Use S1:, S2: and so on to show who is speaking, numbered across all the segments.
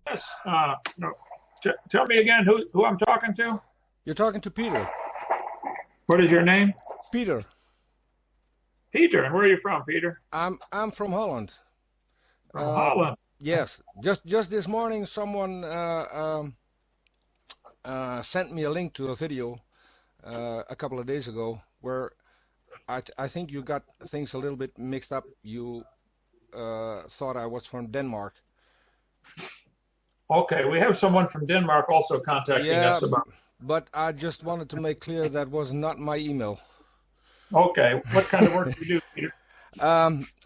S1: Yes. No. Tell me again who I'm talking to.
S2: You're talking to Peter.
S1: What is your name?
S2: Peter,
S1: Peter. And where are you from, Peter?
S2: I'm from Holland.
S1: From
S2: Uh,
S1: Holland.
S2: yes, just this morning, someone sent me a link to a video a couple of days ago where I think you got things a little bit mixed up. You thought I was from Denmark.
S1: Okay, we have someone from Denmark also contacting
S2: Yeah,
S1: us about.
S2: but I just wanted to make clear that was not my email.
S1: Okay, what kind of work do you do, Peter?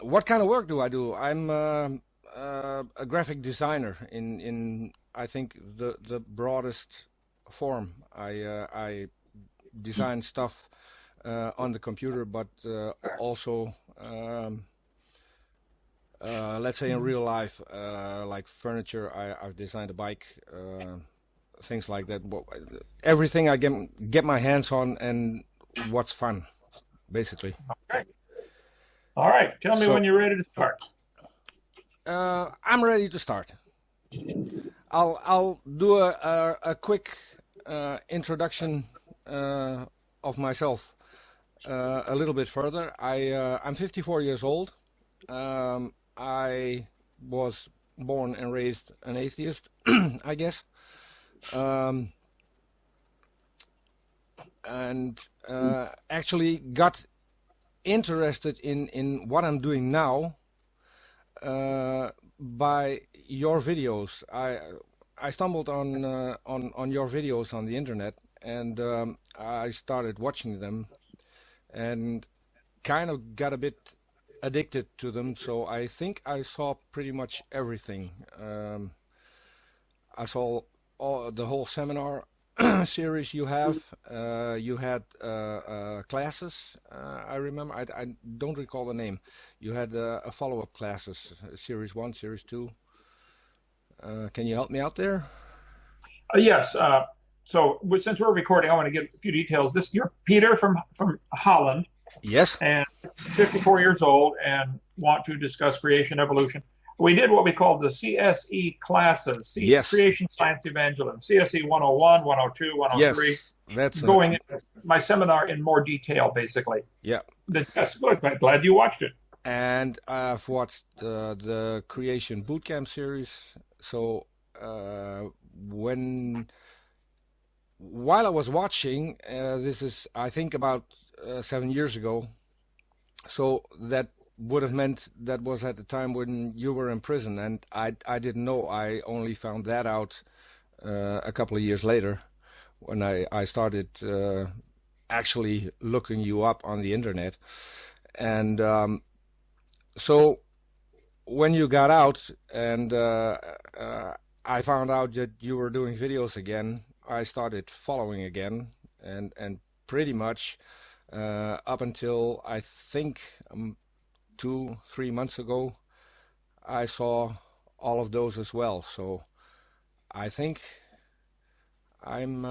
S2: What kind of work do I do? I'm a graphic designer in I think the broadest form. I design stuff on the computer, but also let's say in real life, like furniture. I've designed a bike, things like that. Everything I get my hands on, and what's fun, basically.
S1: Okay. All right. Tell me when
S2: So
S1: you're ready to start.
S2: I'm ready to start. I'll do a quick introduction of myself a little bit further. I'm 54 years old. I was born and raised an atheist, I guess, um, and actually got interested in what I'm doing now by your videos. I stumbled on your videos on the internet, and I started watching them, and kind of got a bit addicted to them. So I think I saw pretty much everything. I saw the whole seminar series you have. You had classes. I remember. I don't recall the name. You had a follow-up classes, series one, series two. Can you help me out there?
S1: Yes. Since we're recording, I want to give a few details. You're Peter from Holland,
S2: Yes.
S1: and 54 years old, and want to discuss creation evolution. We did what we called the CSE classes,
S2: Yes.
S1: Creation Science Evangelism, CSE 101, 102, 103,
S2: Yes. That's
S1: going into my seminar in more detail, basically.
S2: yeah.
S1: That's good. I'm glad you watched it.
S2: And I've watched the Creation Bootcamp series. So when while I was watching, this is I think about 7 years ago. So that would have meant that was at the time when you were in prison, and I didn't know. I only found that out a couple of years later when I started actually looking you up on the internet. And so when you got out and I found out that you were doing videos again, I started following again, and pretty much up until I think 2, 3 months ago, I saw all of those as well. So I think I'm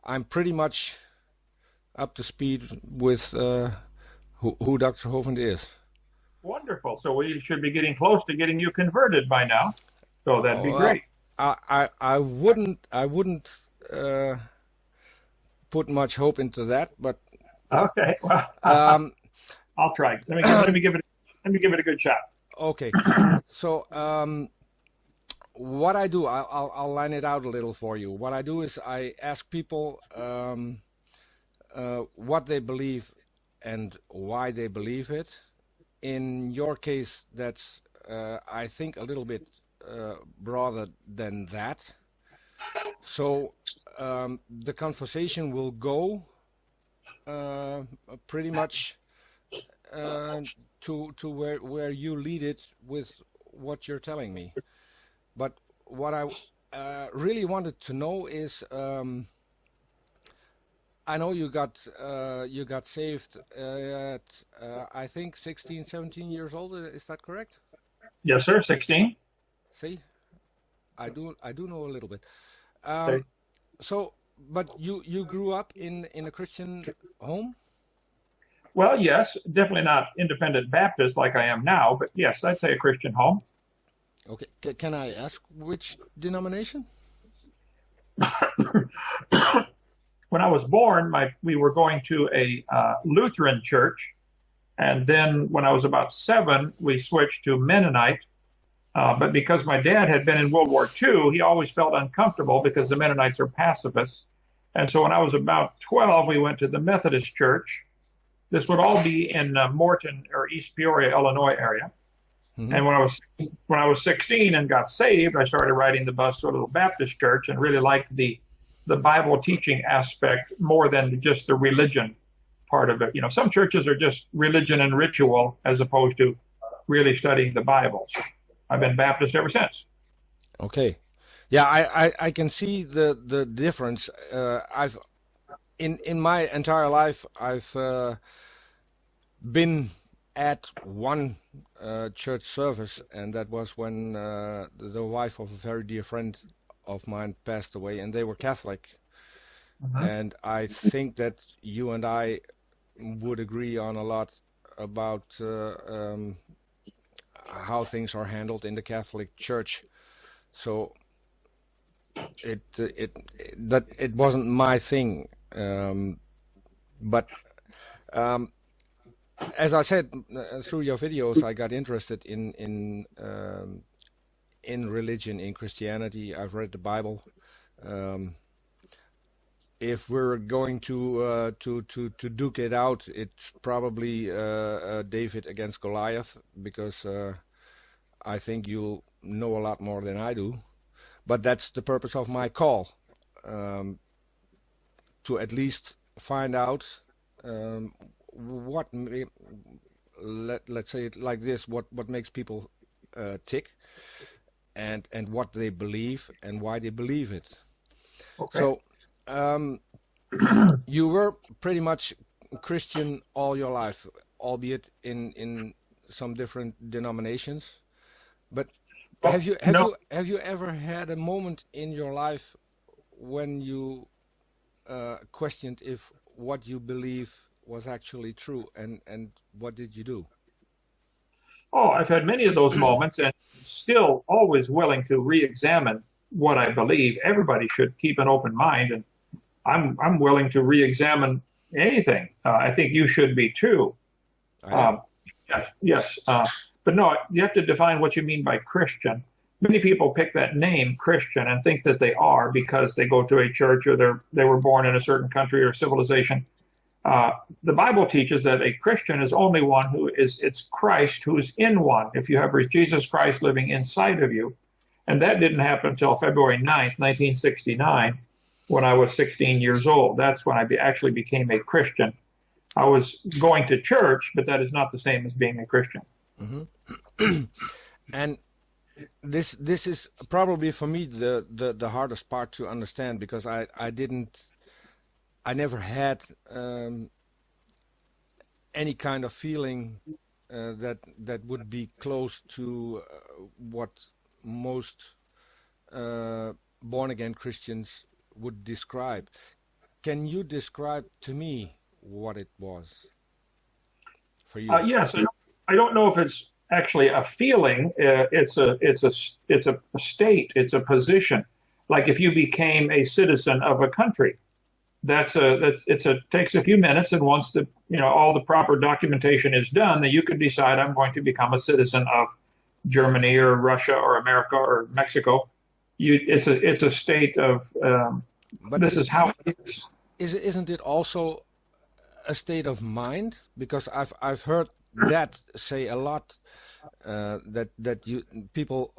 S2: I'm pretty much up to speed with who Dr. Hovind is.
S1: Wonderful. So we should be getting close to getting you converted by now. So that'd be
S2: Well,
S1: great.
S2: I wouldn't put much hope into that, but
S1: Okay. Well,
S2: um,
S1: I'll try. Let me give it a good shot.
S2: okay. So what I do, I'll line it out a little for you. What I do is I ask people what they believe and why they believe it. In your case, that's I think a little bit broader than that. So the conversation will go uh, pretty much uh, to where you lead it with what you're telling me. But what I really wanted to know is, I know you got saved at I think 16, 17 years old. Is that correct?
S1: Yes, sir. 16.
S2: See, I do know a little bit. Um,
S1: Okay.
S2: so, but you grew up in a Christian home?
S1: Well, yes, definitely not independent Baptist like I am now, but yes, I'd say a Christian home.
S2: Okay. Can I ask which denomination?
S1: When I was born, we were going to a Lutheran church, and then when I was about 7, we switched to Mennonite. But because my dad had been in World War II, he always felt uncomfortable because the Mennonites are pacifists. And so when I was about 12, we went to the Methodist church. This would all be in Morton or East Peoria, Illinois area.
S2: Hmm.
S1: And when I was 16 and got saved, I started riding the bus to a little Baptist church and really liked the Bible teaching aspect more than just the religion part of it. You know, some churches are just religion and ritual as opposed to really studying the Bible. So I've been Baptist ever since.
S2: Okay. Yeah, I can see the difference. I've in my entire life I've been at one church service, and that was when the wife of a very dear friend of mine passed away, and they were Catholic.
S1: Mhm.
S2: And I think that you and I would agree on a lot about how things are handled in the Catholic Church. So it wasn't my thing, but as I said, through your videos, I got interested in religion, in Christianity. I've read the Bible. Um, if we're going to duke it out, it's probably David against Goliath, because I think you'll know a lot more than I do. But that's the purpose of my call, um, to at least find out what let's say it like this: what makes people tick, and what they believe and why they believe it.
S1: Okay.
S2: So you were pretty much Christian all your life, albeit in some different denominations. But
S1: Well, no.
S2: have you ever had a moment in your life when you questioned if what you believe was actually true, and what did you do?
S1: Oh, I've had many of those moments and still always willing to re-examine what I believe. Everybody should keep an open mind, and I'm willing to re-examine anything. I think you should be too.
S2: I am.
S1: Um, yes, yes. But no, you have to define what you mean by Christian. Many people pick that name Christian and think that they are because they go to a church or they were born in a certain country or civilization. Uh, the Bible teaches that a Christian is only one it's Christ who is in one. If you have Jesus Christ living inside of you, and that didn't happen until February 9th, 1969, when I was 16 years old. That's when I actually became a Christian. I was going to church, but that is not the same as being a Christian.
S2: Hmm. And this is probably for me the hardest part to understand, because I never had any kind of feeling that would be close to what most born again Christians would describe. Can you describe to me what it was for you?
S1: Yes, I don't know if it's actually a feeling. It's a state. It's a position. Like if you became a citizen of a country, takes a few minutes, and once all the proper documentation is done, then you could decide I'm going to become a citizen of Germany or Russia or America or Mexico. It's a state of
S2: But
S1: this is how it is.
S2: isn't it also a state of mind? Because I've heard that say a lot, that you people.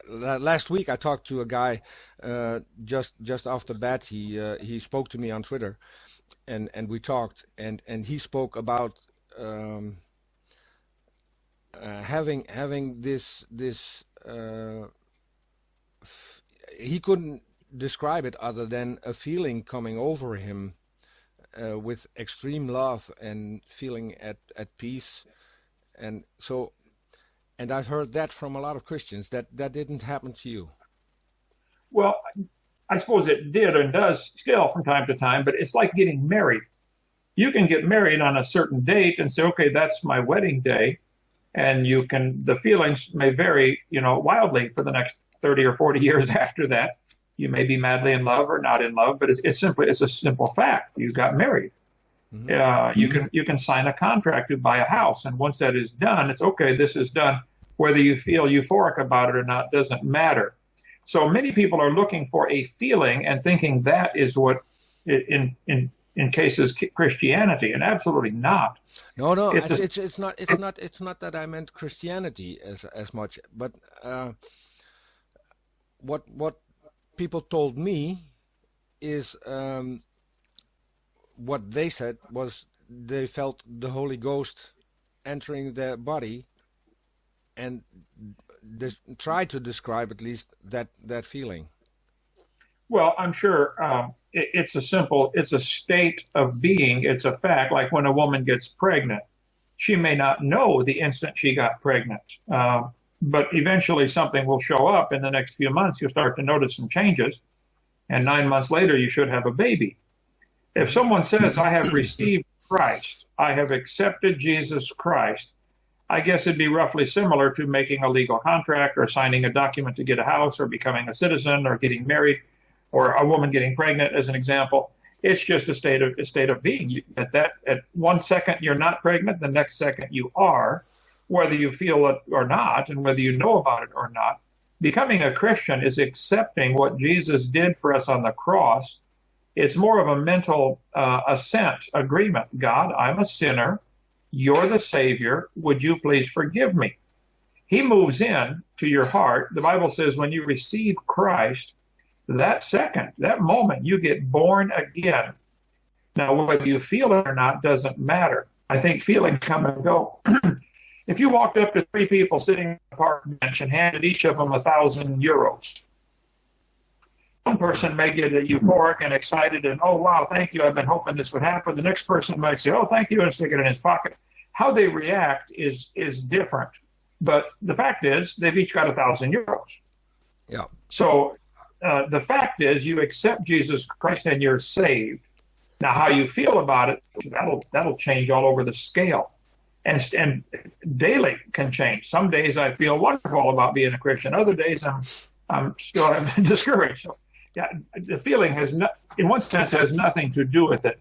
S2: Last week I talked to a guy, just after bat. He spoke to me on Twitter, and we talked, and he spoke about having this. He couldn't describe it other than a feeling coming over him, with extreme love and feeling at peace. And so, and I've heard that from a lot of Christians, that didn't happen to you.
S1: Well, I suppose it did and does still from time to time, but it's like getting married. You can get married on a certain date and say, okay, that's my wedding day. and the feelings may vary, wildly for the next 30 or 40 years after that. You may be madly in love or not in love, but it's a simple fact. You got married. You can sign a contract to buy a house, and once that is done, it's okay. This is done. Whether you feel euphoric about it or not doesn't matter. So many people are looking for a feeling and thinking that is what, in cases, Christianity, and absolutely not.
S2: No, it's not that I meant Christianity as much, but what people told me is what they said was they felt the Holy Ghost entering their body, and try to describe at least that feeling.
S1: Well, I'm sure it's a state of being. It's a fact. Like when a woman gets pregnant, she may not know the instant she got pregnant, but eventually something will show up in the next few months. You'll start to notice some changes, and 9 months later, you should have a baby. If someone says, I have received Christ, I have accepted Jesus Christ, I guess it'd be roughly similar to making a legal contract or signing a document to get a house or becoming a citizen or getting married or a woman getting pregnant, as an example. It's just a state of being. At 1 second you're not pregnant, the next second you are, whether you feel it or not, and whether you know about it or not. Becoming a Christian is accepting what Jesus did for us on the cross. It's more of a mental assent, agreement. God, I'm a sinner. You're the Savior. Would you please forgive me? He moves in to your heart. The Bible says when you receive Christ, that second, that moment, you get born again. Now, whether you feel it or not doesn't matter. I think feelings come and go. If you walked up to 3 people sitting on a park bench and handed each of them 1,000 euros, one person may get euphoric and excited and, oh, wow, thank you, I've been hoping this would happen. The next person might say, oh, thank you, and stick it in his pocket. How they react is different. But the fact is, they've each got 1,000 euros.
S2: Yeah.
S1: So the fact is, you accept Jesus Christ and you're saved. Now, how you feel about it, that'll change all over the scale. And daily can change. Some days I feel wonderful about being a Christian. Other days I'm still discouraged. So, yeah, the feeling in one sense, has nothing to do with it.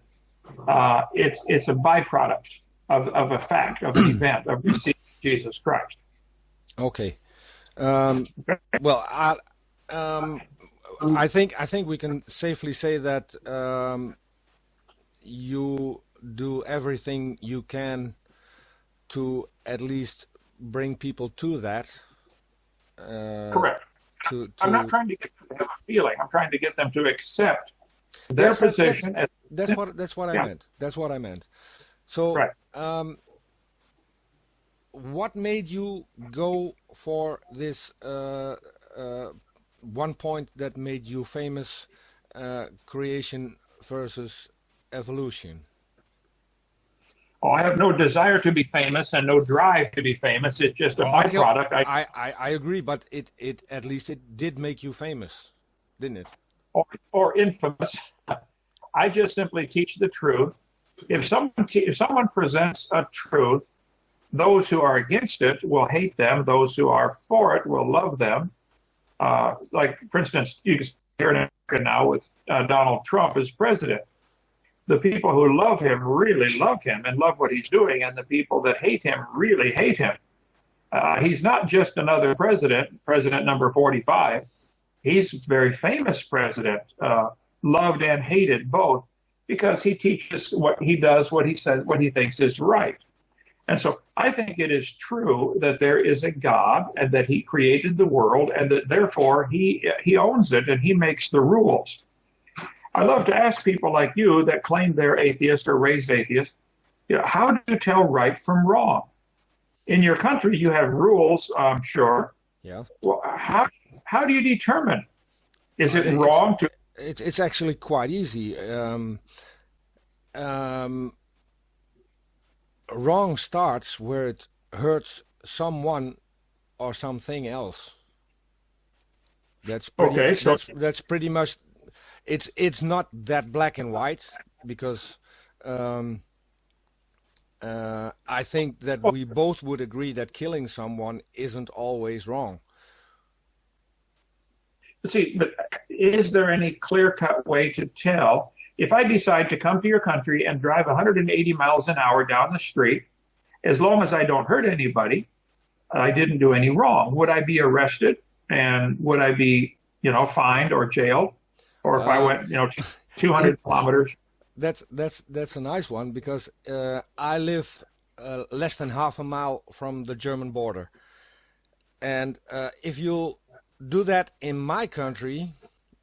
S1: It's a byproduct of a fact, of an event, of receiving Jesus Christ.
S2: Okay. Well, I think we can safely say that you do everything you can to at least bring people to that.
S1: Correct. I'm not trying to get them to have a feeling. I'm trying to get them to accept their position.
S2: That's what I meant. That's what I meant. So,
S1: right.
S2: What made you go for this one point that made you famous, creation versus evolution?
S1: Oh, I have no desire to be famous and no drive to be famous. It's just a byproduct.
S2: I agree, but it at least it did make you famous, didn't it?
S1: Or infamous. I just simply teach the truth. If someone presents a truth, those who are against it will hate them. Those who are for it will love them. Like, for instance, you can see here in America now with Donald Trump as president. The people who love him really love him and love what he's doing, and the people that hate him really hate him. He's not just another president, president number 45. He's a very famous president, loved and hated both, because he teaches what he does, what he says, what he thinks is right. And so I think it is true that there is a God and that he created the world and that therefore he owns it and he makes the rules. I love to ask people like you that claim they're atheist or raised atheist, how do you tell right from wrong? In your country, you have rules, I'm sure.
S2: Yeah.
S1: Well, how do you determine? Is it wrong to?
S2: It's actually quite easy. Wrong starts where it hurts someone or something else. That's pretty,
S1: okay. So
S2: that's pretty much. It's not that black and white, because I think that we both would agree that killing someone isn't always wrong.
S1: See, but is there any clear-cut way to tell if I decide to come to your country and drive 180 miles an hour down the street, as long as I don't hurt anybody, I didn't do any wrong? Would I be arrested, and would I be, fined or jailed? Or if I went, 200 kilometers?
S2: That's a nice one, because I live less than half a mile from the German border, and if you do that in my country,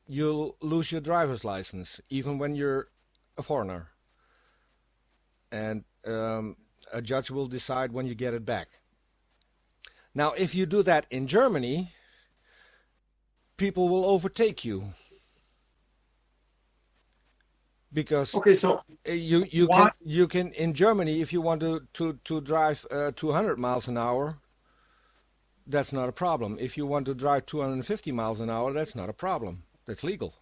S2: you'll lose your driver's license, even when you're a foreigner, and a judge will decide when you get it back. Now, if you do that in Germany, people will overtake you, because
S1: so
S2: you can in Germany, if you want to drive 200 miles an hour, that's not a problem. If you want to drive 250 miles an hour, that's not a problem. That's legal.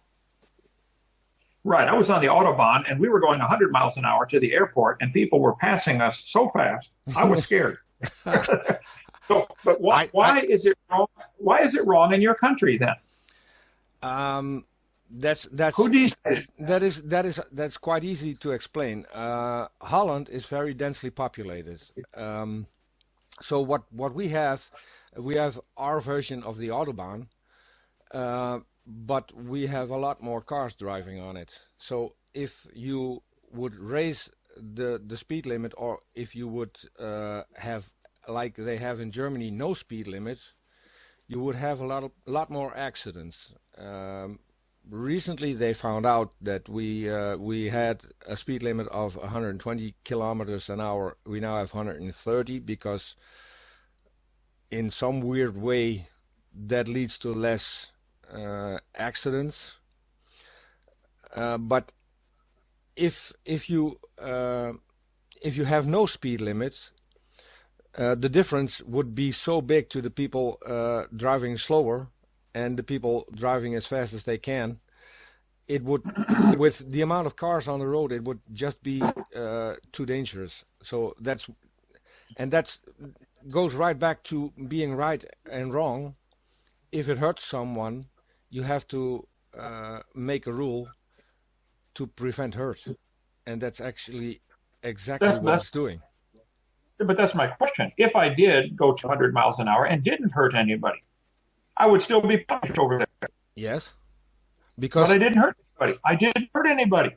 S1: Right. I was on the Autobahn, and we were going 100 miles an hour to the airport, and people were passing us so fast, I was scared. But why is it wrong? Why is it wrong in your country then?
S2: That's
S1: who decided?
S2: That's quite easy to explain. Holland is very densely populated. So what we have our version of the Autobahn, but we have a lot more cars driving on it. So if you would raise the speed limit, or if you would have, like they have in Germany, no speed limits, you would have a lot more accidents. Recently, they found out that we had a speed limit of 120 kilometers an hour. We now have 130, because in some weird way that leads to less accidents. But if you have no speed limits, the difference would be so big to the people driving slower and the people driving as fast as they can. It would, with the amount of cars on the road, it would just be too dangerous. So that goes right back to being right and wrong. If it hurts someone, you have to make a rule to prevent hurt, and that's actually exactly what it's doing.
S1: But that's my question. If I did go 200 miles an hour and didn't hurt anybody, I would still be punished over there.
S2: Yes,
S1: but I didn't hurt anybody. I didn't hurt anybody.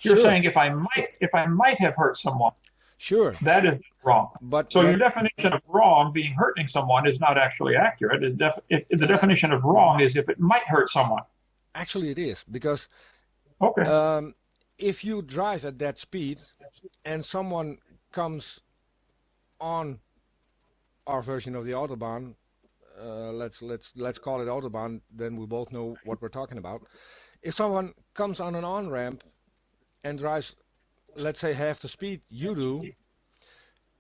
S1: You're saying if I might have hurt someone,
S2: sure,
S1: that is wrong. Your definition of wrong being hurting someone is not actually accurate. If the definition of wrong is if it might hurt someone.
S2: Actually, it is, because if you drive at that speed and someone comes on our version of the Autobahn, let's call it Autobahn, then we both know what we're talking about. If someone comes on an on-ramp and drives, let's say, half the speed you do,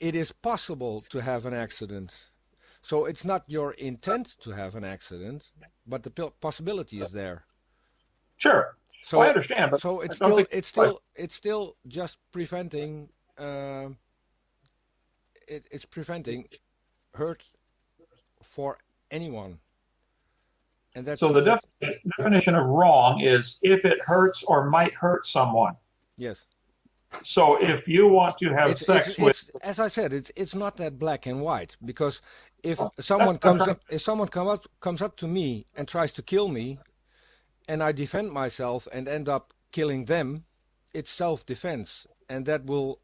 S2: it is possible to have an accident. So it's not your intent to have an accident, but the possibility is there.
S1: Sure. So I understand, but
S2: so it's still just preventing. It's preventing hurt for anyone. And that's
S1: so the definition of wrong is if it hurts or might hurt someone.
S2: Yes.
S1: So if you want to have sex with,
S2: as I said, it's not that black and white, because if someone comes up to me and tries to kill me, and I defend myself and end up killing them, it's self-defense, and that will,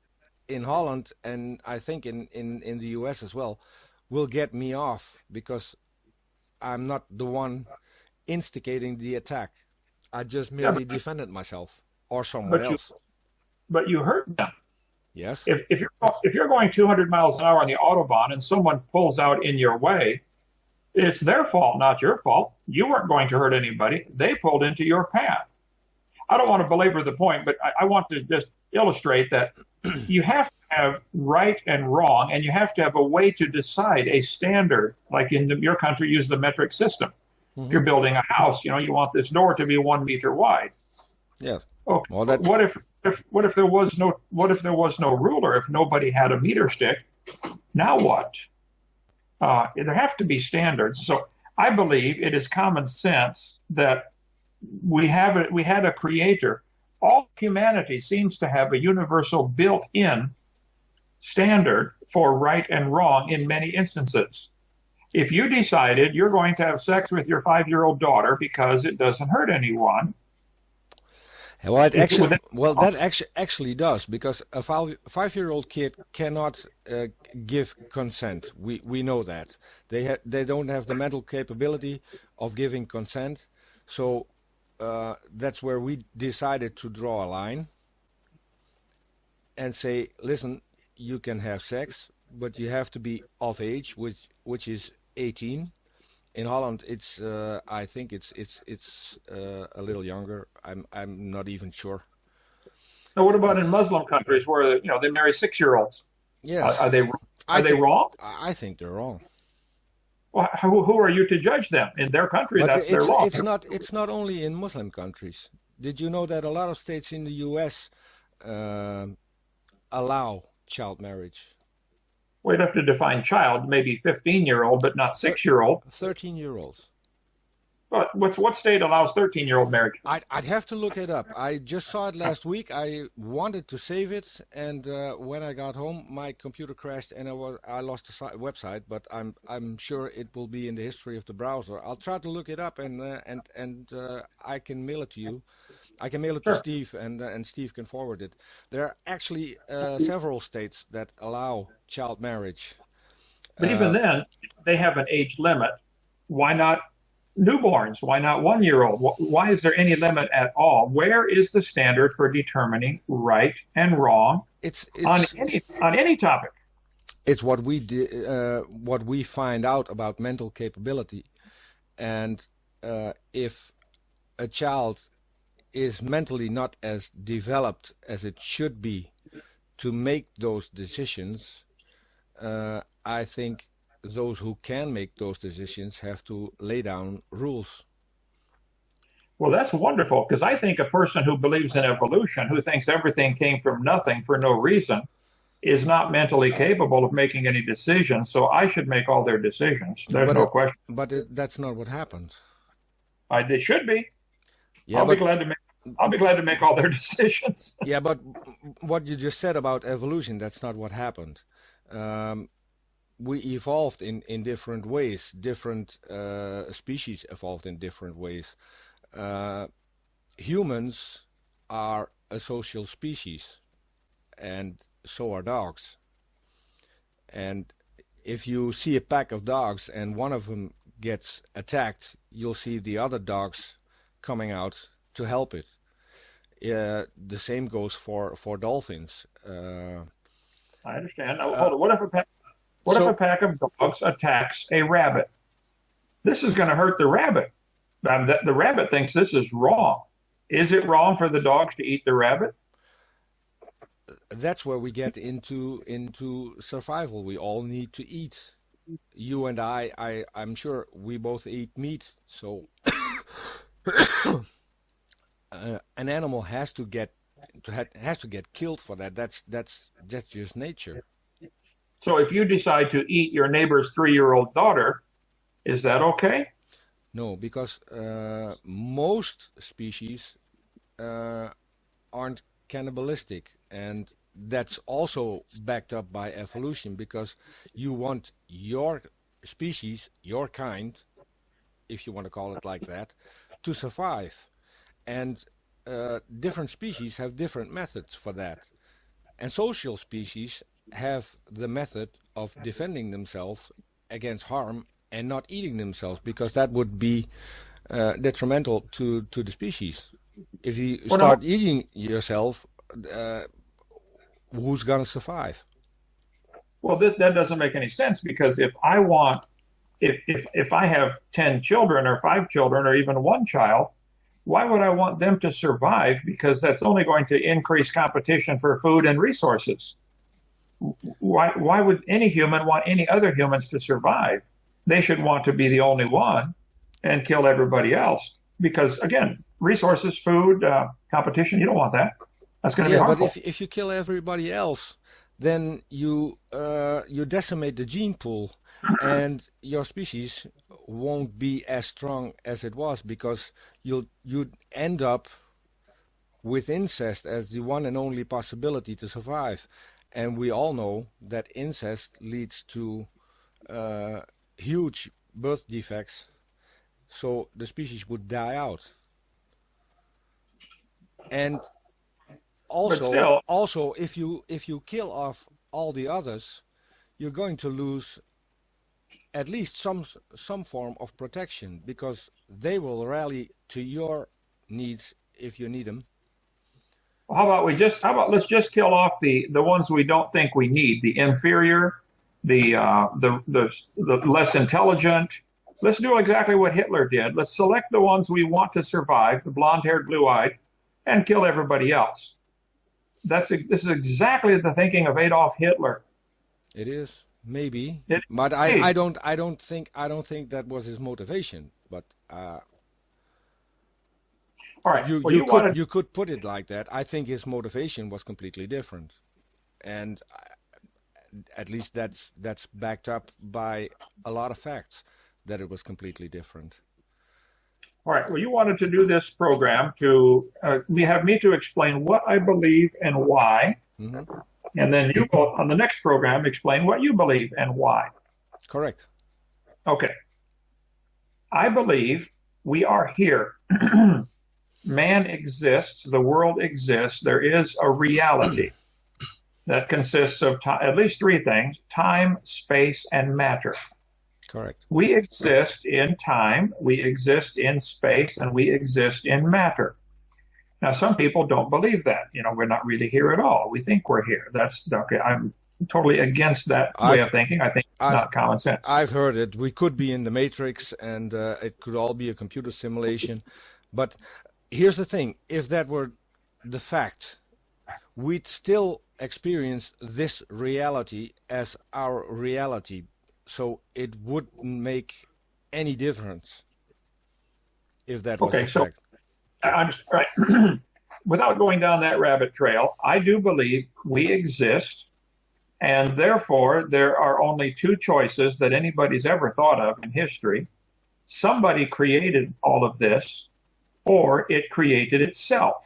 S2: in Holland and I think in the US as well, will get me off, because I'm not the one instigating the attack. I just merely defended myself or someone else.
S1: But you hurt them.
S2: Yes.
S1: If you're going 200 miles an hour on the Autobahn and someone pulls out in your way, it's their fault, not your fault. You weren't going to hurt anybody. They pulled into your path. I don't want to belabor the point, but I want to just illustrate that you have to have right and wrong, and you have to have a way to decide a standard. Like in your country, use the metric system. Mm-hmm. If you're building a house, you want this door to be 1 meter wide.
S2: Yes.
S1: Okay.
S2: Well, that
S1: What if there was no ruler? If nobody had a meter stick, now what? There have to be standards. So I believe it is common sense that we had a creator. All humanity seems to have a universal built-in standard for right and wrong in many instances. If you decided you're going to have sex with your 5-year-old daughter because it doesn't hurt anyone,
S2: well, it actually,
S1: that,
S2: well, that actually does, because a 5-year-old kid cannot give consent. We know that they don't have the mental capability of giving consent. So that's where we decided to draw a line and say, listen, you can have sex, but you have to be of age, which is 18. In Holland, it's I think it's a little younger. I'm not even sure.
S1: now what about in Muslim countries where they marry 6-year-olds?
S2: Yes,
S1: Are they wrong?
S2: I think they're wrong.
S1: Well, who are you to judge them? In their country,
S2: But
S1: that's their law.
S2: it's not only in Muslim countries. Did you know that a lot of states in the U.S. Allow child marriage?
S1: We'd have to define child, maybe 15-year-old, but not 6-year-old.
S2: 13-year-olds.
S1: But what state allows 13-year-old marriage?
S2: I'd have to look it up. I just saw it last week. I wanted to save it, and when I got home, my computer crashed, and I lost the website. But I'm sure it will be in the history of the browser. I'll try to look it up, and I can mail it to you. I can mail it to
S1: Sure.
S2: Steve, and Steve can forward it. There are actually several states that allow child marriage.
S1: But even then, they have an age limit. Why not newborns? Why not 1-year-old? Why is there any limit at all? Where is the standard for determining right and wrong
S2: It's
S1: on any topic?
S2: It's what we find out about mental capability, and if a child is mentally not as developed as it should be to make those decisions, I think those who can make those decisions have to lay down rules.
S1: Well, that's wonderful, because I think a person who believes in evolution, who thinks everything came from nothing for no reason, is not mentally capable of making any decisions. So I should make all their decisions. There's no question.
S2: But that's not what happened.
S1: They should be.
S2: Yeah,
S1: I'll be glad to make all their decisions.
S2: Yeah, but what you just said about evolution, that's not what happened. We evolved in different ways. Different species evolved in different ways. Humans are a social species, and so are dogs. And if you see a pack of dogs and one of them gets attacked, you'll see the other dogs coming out to help it. The same goes for dolphins.
S1: I understand. Now, hold on. What if a pack of dogs attacks a rabbit? This is going to hurt the rabbit. The rabbit thinks this is wrong. Is it wrong for the dogs to eat the rabbit?
S2: That's where we get into survival. We all need to eat. You and I'm sure we both eat meat. So an animal has to get killed for that. That's just nature.
S1: So if you decide to eat your neighbor's 3-year-old daughter, is that okay?
S2: No, because most species aren't cannibalistic, and that's also backed up by evolution, because you want your species, your kind, if you want to call it like that, to survive. And different species have different methods for that. And social species have the method of defending themselves against harm and not eating themselves, because that would be detrimental to the species. If you start eating yourself, who's going to survive?
S1: Well, that doesn't make any sense, because if I have 10 children or 5 children or even 1 child, why would I want them to survive? Because that's only going to increase competition for food and resources. Why would any human want any other humans to survive? They should want to be the only one and kill everybody else. because again, resources, food, competition, you don't want that. That's going to be
S2: Yeah, but
S1: harmful.
S2: if you kill everybody else, then you decimate the gene pool, and your species won't be as strong as it was, because you'd end up with incest as the one and only possibility to survive. And we all know that incest leads to huge birth defects, so the species would die out. And
S1: But
S2: also,
S1: still,
S2: if you kill off all the others, you're going to lose at least some form of protection, because they will rally to your needs if you need them.
S1: how about let's just kill off the ones we don't think we need, the inferior, the less intelligent. Let's do exactly what Hitler did. Let's select the ones we want to survive, the blonde-haired, blue-eyed, and kill everybody else. This is exactly the thinking of Adolf Hitler.
S2: It is, maybe,
S1: It
S2: but
S1: is.
S2: I don't think that was his motivation. But
S1: All right.
S2: you
S1: Well,
S2: you
S1: you
S2: could
S1: wanted
S2: you could put it like that. I think his motivation was completely different, and at least that's backed up by a lot of facts that it was completely different.
S1: All right. Well, you wanted to do this program to we have me to explain what I believe and why,
S2: Hmm.
S1: and then you will on the next program explain what you believe and why.
S2: Correct.
S1: Okay. I believe we are here. Man exists. The world exists. There is a reality that consists of at least three things: time, space, and matter.
S2: Correct.
S1: We exist in time, we exist in space, and we exist in matter. Now, some people don't believe that. We're not really here at all. We think we're here. That's okay. I'm totally against that way
S2: I've
S1: of thinking. I think it's
S2: I've
S1: not common sense.
S2: I've heard it. We could be in the Matrix, and it could all be a computer simulation. But here's the thing: if that were the fact, we'd still experience this reality as our reality. So it wouldn't make any difference if that was
S1: Okay,
S2: the
S1: so
S2: fact.
S1: I'm just right. Without going down that rabbit trail, I do believe we exist, and therefore there are only two choices that anybody's ever thought of in history. Somebody created all of this, or it created itself.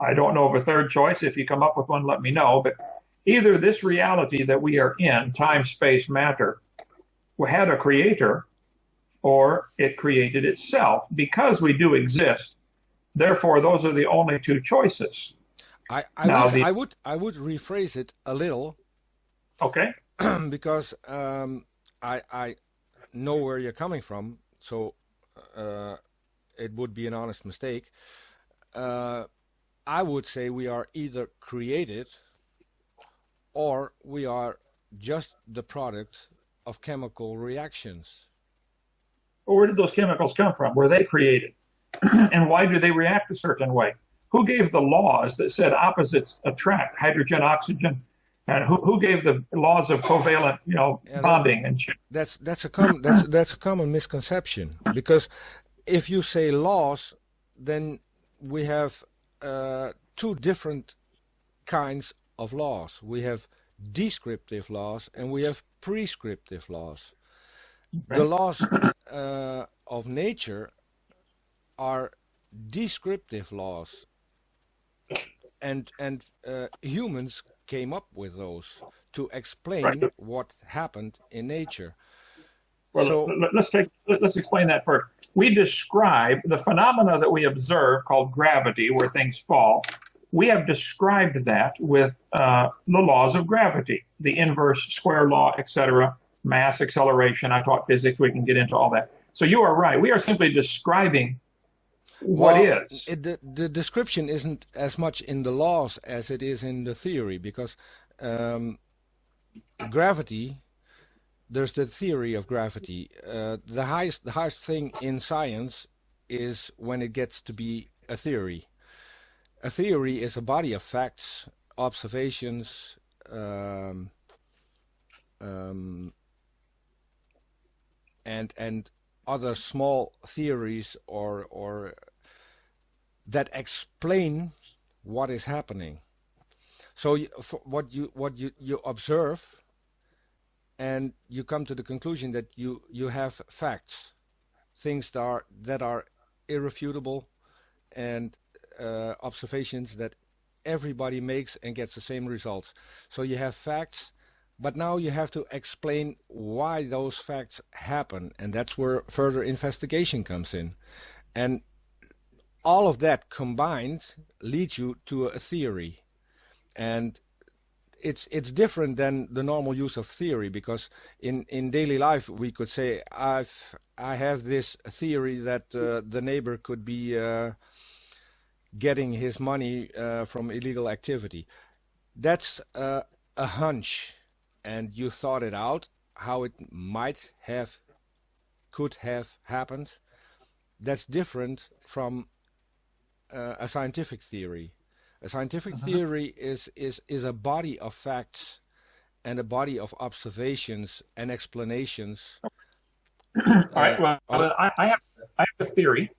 S1: I don't know of a third choice. If you come up with one, let me know. But either this reality that we are in, time, space, matter, had a creator, or it created itself. Because we do exist, therefore, those are the only two choices.
S2: I, I
S1: Now,
S2: would I would I would rephrase it a little,
S1: okay,
S2: because I know where you're coming from, so it would be an honest mistake. I would say we are either created, or we are just the product of chemical reactions.
S1: well, where did those chemicals come from? Were they created? And why do they react a certain way? Who gave the laws that said opposites attract, hydrogen, oxygen? And who gave the laws of covalent,
S2: Yeah,
S1: bonding and
S2: that's a common misconception, because if you say laws, then we have two different kinds of laws. We have descriptive laws and we have prescriptive laws. The
S1: right?
S2: laws of nature are descriptive laws, and humans came up with those to
S1: Right.
S2: explain what happened in nature.
S1: Well,
S2: So
S1: let's explain that first. We describe the phenomena that we observe called gravity, where things fall. We have described that with the laws of gravity, the inverse square law, etc., mass acceleration. I taught physics. We can get into all that. So you are right. We are simply describing what
S2: well,
S1: is.
S2: the description isn't as much in the laws as it is in the theory, because gravity, there's the theory of gravity. The highest thing in science is when it gets to be a theory. A theory is a body of facts, observations, um, and other small theories or that explain what is happening. So what you observe, and you come to the conclusion that you have facts, things that are irrefutable, and observations that everybody makes and gets the same results. So you have facts, but now you have to explain why those facts happen, and that's where further investigation comes in. And all of that combined leads you to a theory. And it's different than the normal use of theory, because in daily life we could say I have this theory that the neighbor could be getting his money from illegal activity. That's a hunch, and you thought it out how it could have happened. That's different from a scientific theory. A scientific theory is a body of facts and a body of observations and explanations.
S1: All right. Well, I have a theory.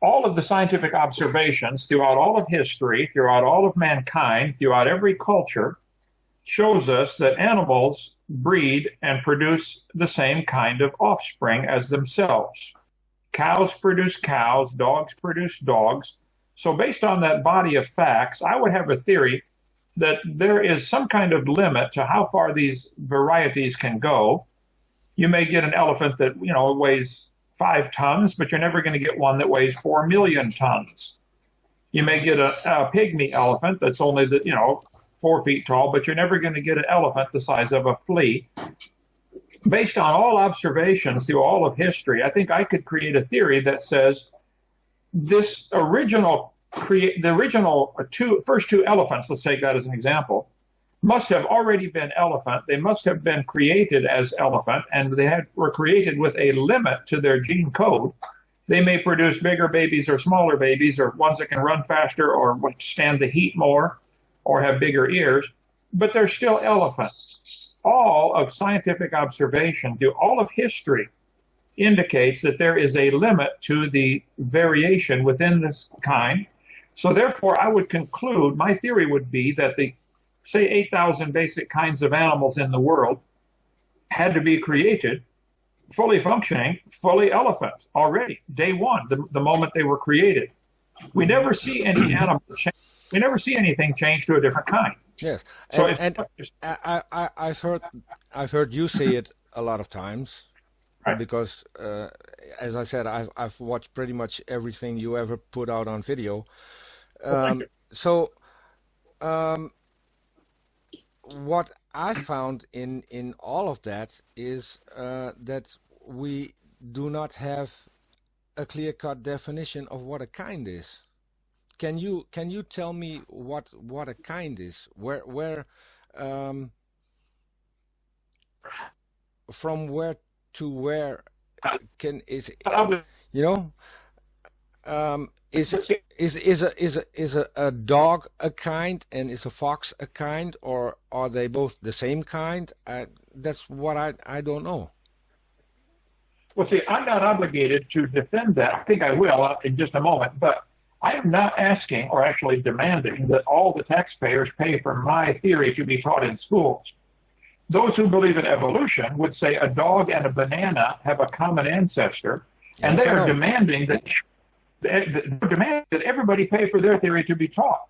S1: All of the scientific observations throughout all of history, throughout all of mankind, throughout every culture, shows us that animals breed and produce the same kind of offspring as themselves. Cows produce cows, dogs produce dogs. So based on that body of facts, I would have a theory that there is some kind of limit to how far these varieties can go. You may get an elephant that, weighs 5 tons, but you're never going to get one that weighs 4 million tons. You may get a pygmy elephant that's only 4 feet tall, but you're never going to get an elephant the size of a flea. Based on all observations through all of history, I think I could create a theory that says this first two elephants, let's take that as an example, must have already been elephant. They must have been created as elephant, and they were created with a limit to their gene code. They may produce bigger babies or smaller babies, or ones that can run faster or stand the heat more or have bigger ears, but they're still elephants. All of scientific observation through all of history indicates that there is a limit to the variation within this kind. So therefore, I would conclude, my theory would be that the, say, 8,000 basic kinds of animals in the world had to be created fully functioning, fully elephant already, day one, the moment they were created. We never see any animal change. We never see anything change to a different kind.
S2: Yes,
S1: so
S2: and I've heard you say it a lot of times, right? Because as I said, I've watched pretty much everything you ever put out on video. What I found in all of that is that we do not have a clear-cut definition of what a kind is. Can you tell me what a kind is? Where from where to where is a dog a kind and is a fox a kind, or are they both the same kind? That's what I don't know.
S1: Well, see, I'm not obligated to defend that. I think I will in just a moment, but I am not asking or actually demanding that all the taxpayers pay for my theory to be taught in schools. Those who believe in evolution would say a dog and a banana have a common ancestor, and they are demanding that everybody pay for their theory to be taught.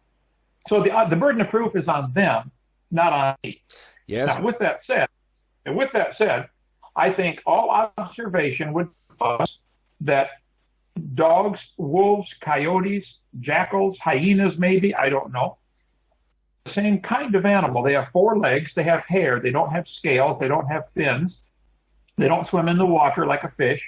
S1: So the burden of proof is on them, not on me.
S2: Yes.
S1: Now, with that said, I think all observation would tell us that dogs, wolves, coyotes, jackals, hyenas, maybe, I don't know, the same kind of animal. They have 4 legs, they have hair, they don't have scales, they don't have fins, they don't swim in the water like a fish,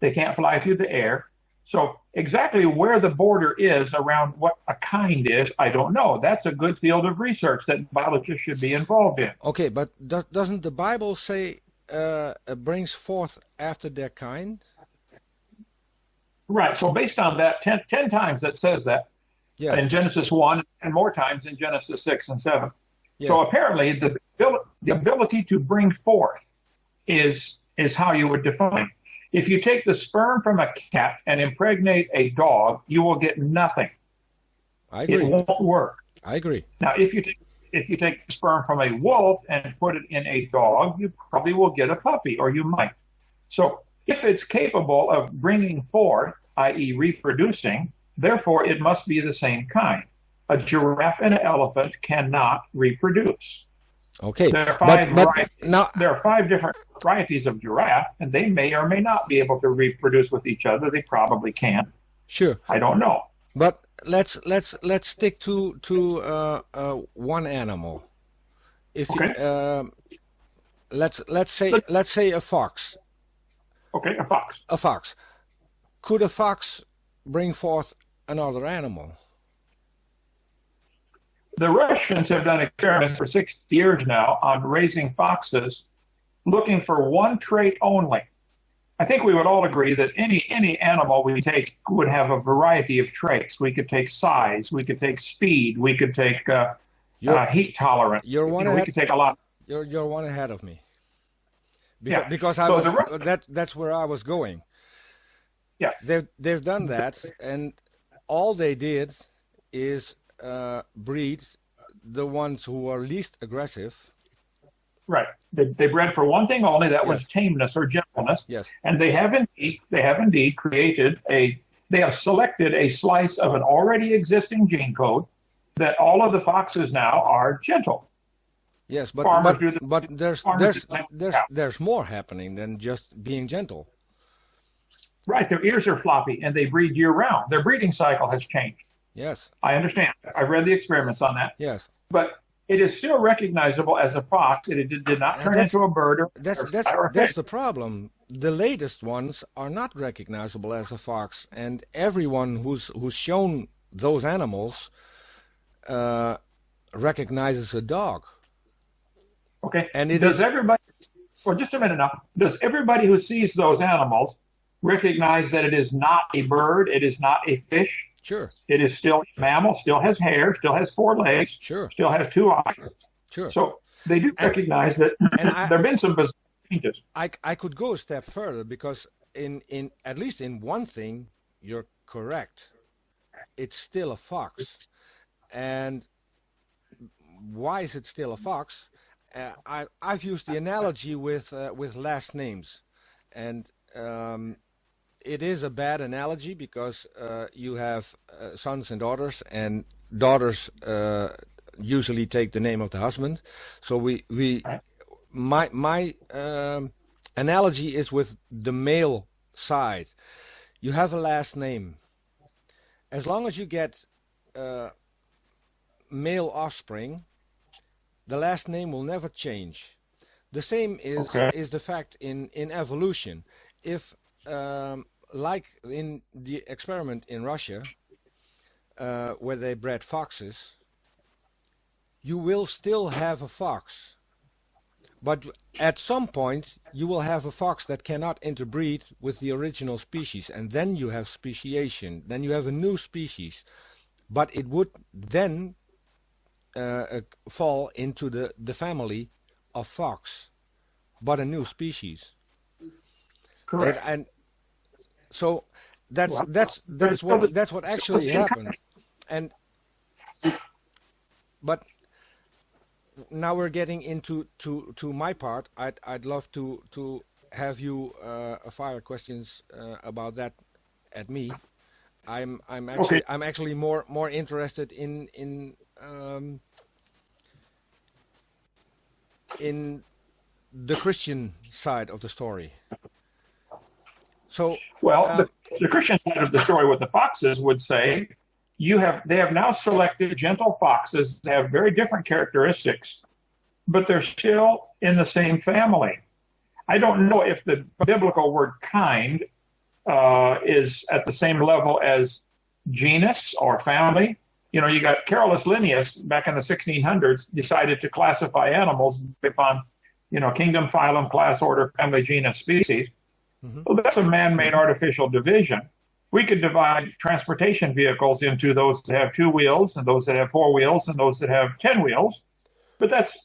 S1: they can't fly through the air. So exactly where the border is around what a kind is, I don't know. That's a good field of research that biologists should be involved in.
S2: Okay, but doesn't the Bible say brings forth after their kind?
S1: Right. So based on that, 10 times that says that, yes, in Genesis 1 and more times in Genesis 6 and 7. Yes. So apparently the ability to bring forth is how you would define. If you take the sperm from a cat and impregnate a dog, you will get nothing.
S2: I agree.
S1: It won't work.
S2: I agree.
S1: Now, if you take the sperm from a wolf and put it in a dog, you probably will get a puppy, or you might. So if it's capable of bringing forth, i.e. reproducing, therefore it must be the same kind. A giraffe and an elephant cannot reproduce.
S2: Okay,
S1: there are five different varieties of giraffe, and they may or may not be able to reproduce with each other. They probably can.
S2: Sure.
S1: I don't know.
S2: But let's stick to one animal. If
S1: okay.
S2: Let's say a fox.
S1: Okay, a fox.
S2: A fox. Could a fox bring forth another animal?
S1: The Russians have done experiments for 60 years now on raising foxes, looking for one trait only. I think we would all agree that any animal we take would have a variety of traits. We could take size, we could take speed, we could take heat tolerance. We could take a lot.
S2: You're one ahead of me.
S1: Yeah.
S2: Because that's where I was going.
S1: Yeah.
S2: They've done that, and all they did is breed the ones who are least aggressive.
S1: Right. They bred for one thing only, that was tameness or gentleness.
S2: Yes.
S1: And they have indeed created they have selected a slice of an already existing gene code that all of the foxes now are gentle.
S2: Yes, but there's more happening than just being gentle.
S1: Right. Their ears are floppy and they breed year round. Their breeding cycle has changed.
S2: Yes.
S1: I understand. I read the experiments on that.
S2: Yes.
S1: But it is still recognizable as a fox. It did not turn into a bird or
S2: that's the problem. The latest ones are not recognizable as a fox, and everyone who's shown those animals recognizes a dog.
S1: Okay.
S2: And
S1: everybody, well, just a minute now, does everybody who sees those animals recognize that it is not a bird, it is not a fish?
S2: Sure.
S1: It is still a mammal, still has hair, still has 4 legs,
S2: sure,
S1: still has 2 eyes.
S2: Sure.
S1: So they do recognize that there have been some bizarre changes.
S2: I could go a step further, because in at least in one thing you're correct. It's still a fox. And why is it still a fox? I've used the analogy with last names, and it is a bad analogy, because you have sons and daughters usually take the name of the husband. So my analogy is with the male side. You have a last name. As long as you get male offspring, the last name will never change. The same is the fact in evolution. If like in the experiment in Russia, where they bred foxes, you will still have a fox. But at some point, you will have a fox that cannot interbreed with the original species, and then you have speciation. Then you have a new species. But it would then fall into the family of fox, but a new species.
S1: Correct.
S2: And so that's what actually happened. But now we're getting into my part. I'd love to have you fire questions about that at me. I'm actually more interested in the Christian side of the story. So,
S1: the Christian side of the story with the foxes would say, they have now selected gentle foxes that have very different characteristics, but they're still in the same family. I don't know if the biblical word kind is at the same level as genus or family. You know, you got Carolus Linnaeus back in the 1600s decided to classify animals upon, kingdom, phylum, class, order, family, genus, species. Mm-hmm. Well, that's a man-made artificial division. We could divide transportation vehicles into those that have 2 wheels and those that have 4 wheels and those that have 10 wheels. But that's,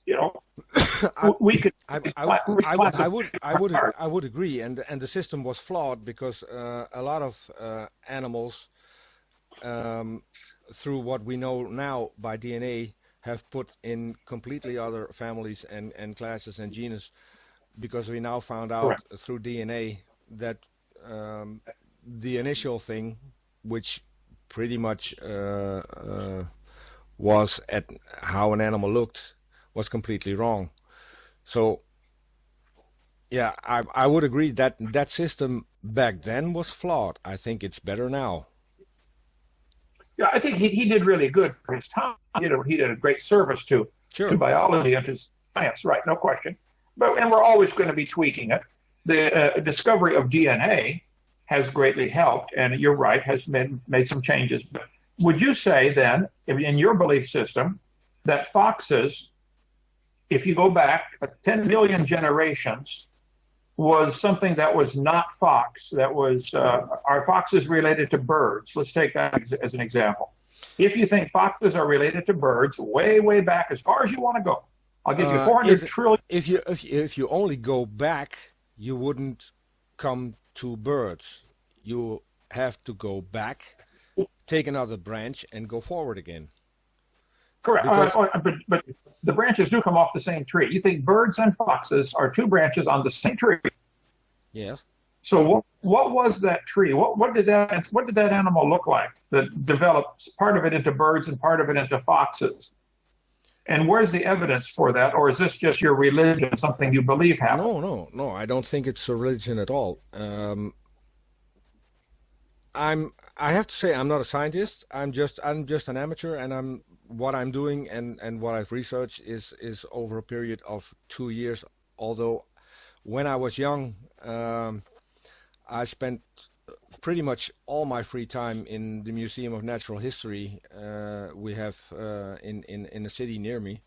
S2: I,
S1: we could
S2: I,
S1: reclassify.
S2: I would agree, and the system was flawed because a lot of animals, um, through what we know now by DNA, have put in completely other families and classes and genus, because we now found out
S1: Correct.
S2: through DNA that um, the initial thing, which pretty much was at how an animal looked, was completely wrong. So yeah, I would agree that that system back then was flawed. I think it's better now.
S1: Yeah, I think he did really good for his time. He did a great service to
S2: Sure.
S1: biology and to science, right? No question. And we're always going to be tweaking it. The discovery of DNA has greatly helped, and you're right, has made some changes. But would you say then, in your belief system, that foxes, if you go back 10 million generations, was something that was not fox? That was, are foxes related to birds? Let's take that as an example. If you think foxes are related to birds, way, way back, as far as you want to go, I'll give you 400 trillion.
S2: If you only go back, you wouldn't come to birds. You have to go back, take another branch, and go forward again.
S1: Correct.
S2: Because
S1: But the branches do come off the same tree. You think birds and foxes are two branches on the same tree.
S2: yes,
S1: So what was that tree? What did that animal look like that developed part of it into birds and part of it into foxes? And where's the evidence for that? Or is this just your religion, something you believe happened?
S2: no. I don't think it's a religion at all. I have to say I'm not a scientist. I'm just an amateur, and what I'm doing and what I've researched is over a period of 2 years. Although when I was young, I spent pretty much all my free time in the Museum of Natural History we have in a city near me,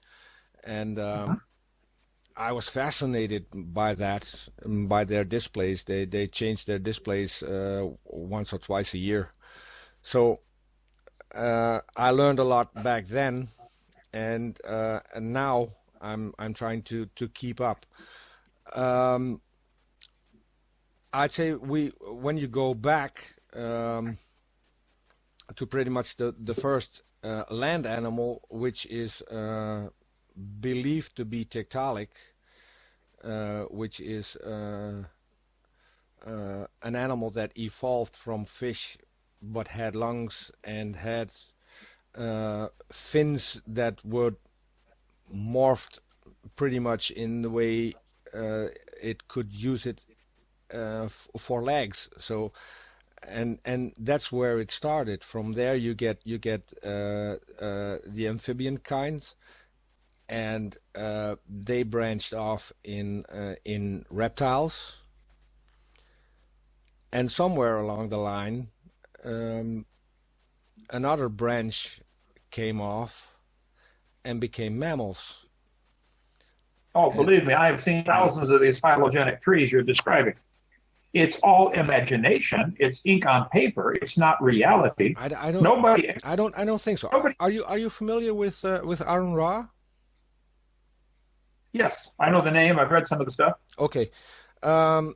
S2: and I was fascinated by that, by their displays. They changed their displays once or twice a year. So I learned a lot back then, and now I'm trying to keep up. Um, I'd say when you go back to pretty much the first land animal, which is believed to be tiktaalik, which is an animal that evolved from fish but had lungs and had fins that were morphed pretty much in the way it could use it for legs. So and that's where it started. From there you get the amphibian kinds, and they branched off in reptiles, and somewhere along the line another branch came off and became mammals.
S1: Oh,
S2: And
S1: believe me, I have seen thousands of these phylogenetic trees you're describing. It's all imagination. It's ink on paper. It's not reality.
S2: I don't
S1: Nobody,
S2: I don't think so.
S1: nobody.
S2: Are you familiar with Aaron Ra?
S1: Yes, I know the name. I've read some of the stuff.
S2: Okay. Um,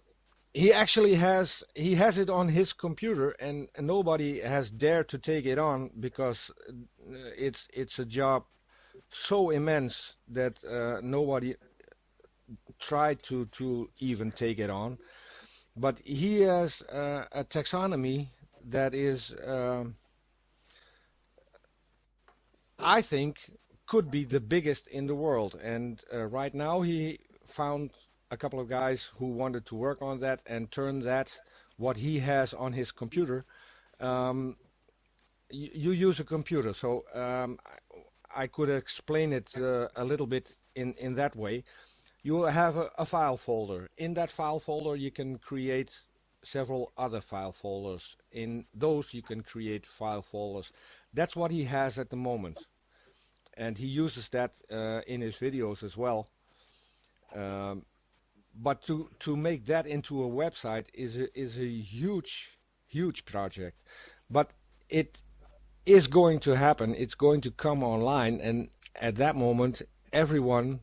S2: he actually has it on his computer, and nobody has dared to take it on because it's a job so immense that nobody tried to even take it on. But he has a taxonomy that is, I think, could be the biggest in the world. And right now he found a couple of guys who wanted to work on that and turn that, what he has on his computer. Um, you use a computer, so I could explain it a little bit in that way. You have a file folder. In that file folder, you can create several other file folders. In those, you can create file folders. That's what he has at the moment. And he uses that in his videos as well. But to make that into a website is a huge project. But it is going to happen. It's going to come online, and at that moment, everyone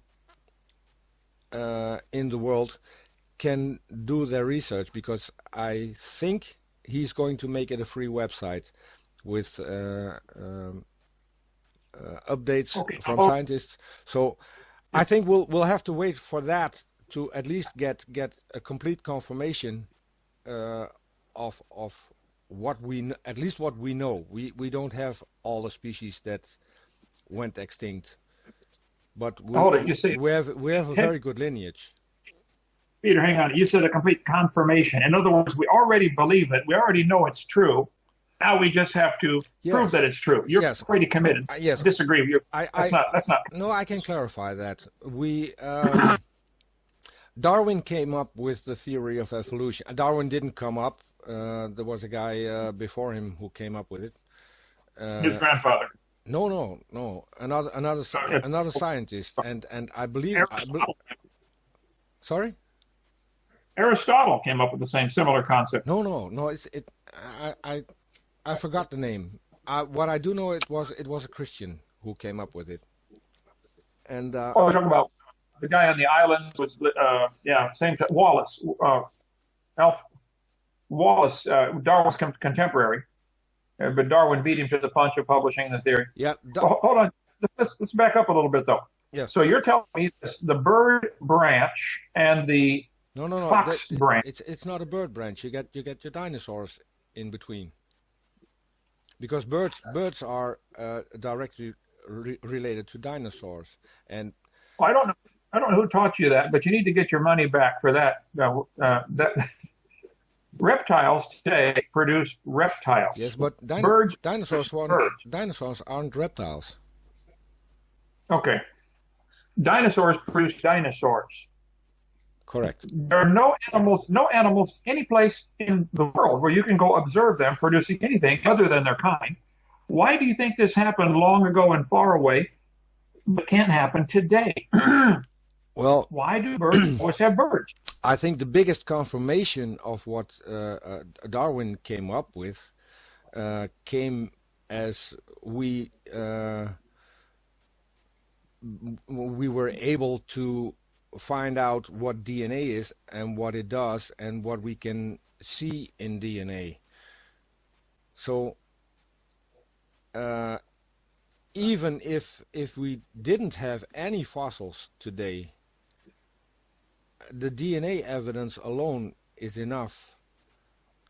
S2: in the world can do their research, because I think he's going to make it a free website with updates from scientists. So I think we'll have to wait for that to at least get a complete confirmation of what at least what we know. We don't have all the species that went extinct, but we have a very good lineage.
S1: Peter, hang on. You said a complete confirmation. In other words, we already believe it. We already know it's true. Now we just have to prove that it's true. You're already committed.
S2: Yes.
S1: I disagree. That's not.
S2: No, I can clarify that. Darwin came up with the theory of evolution. Darwin didn't come up. There was a guy before him who came up with it.
S1: His grandfather.
S2: No. Another scientist, and I believe. Sorry.
S1: Aristotle came up with the similar concept.
S2: No. I forgot the name. What I do know, it was a Christian who came up with it. And
S1: we're talking about the guy on the island was same time. Wallace. Wallace, Darwin's contemporary, but Darwin beat him to the punch of publishing the theory.
S2: Yeah.
S1: Hold on. Let's back up a little bit though.
S2: Yeah.
S1: So you're telling me the bird branch and the fox branch.
S2: It's not a bird branch. You get your dinosaurs in between, because birds are directly related to dinosaurs. And
S1: I don't know who taught you that, but you need to get your money back for that. Reptiles today produce reptiles.
S2: Yes, but dinosaurs aren't reptiles.
S1: Okay. Dinosaurs produce dinosaurs.
S2: Correct.
S1: There are no animals any place in the world where you can go observe them producing anything other than their kind. Why do you think this happened long ago and far away, but can't happen today?
S2: Well,
S1: why do birds always have birds?
S2: I think the biggest confirmation of what Darwin came up with came as we were able to find out what DNA is and what it does and what we can see in DNA. So even if we didn't have any fossils today, the DNA evidence alone is enough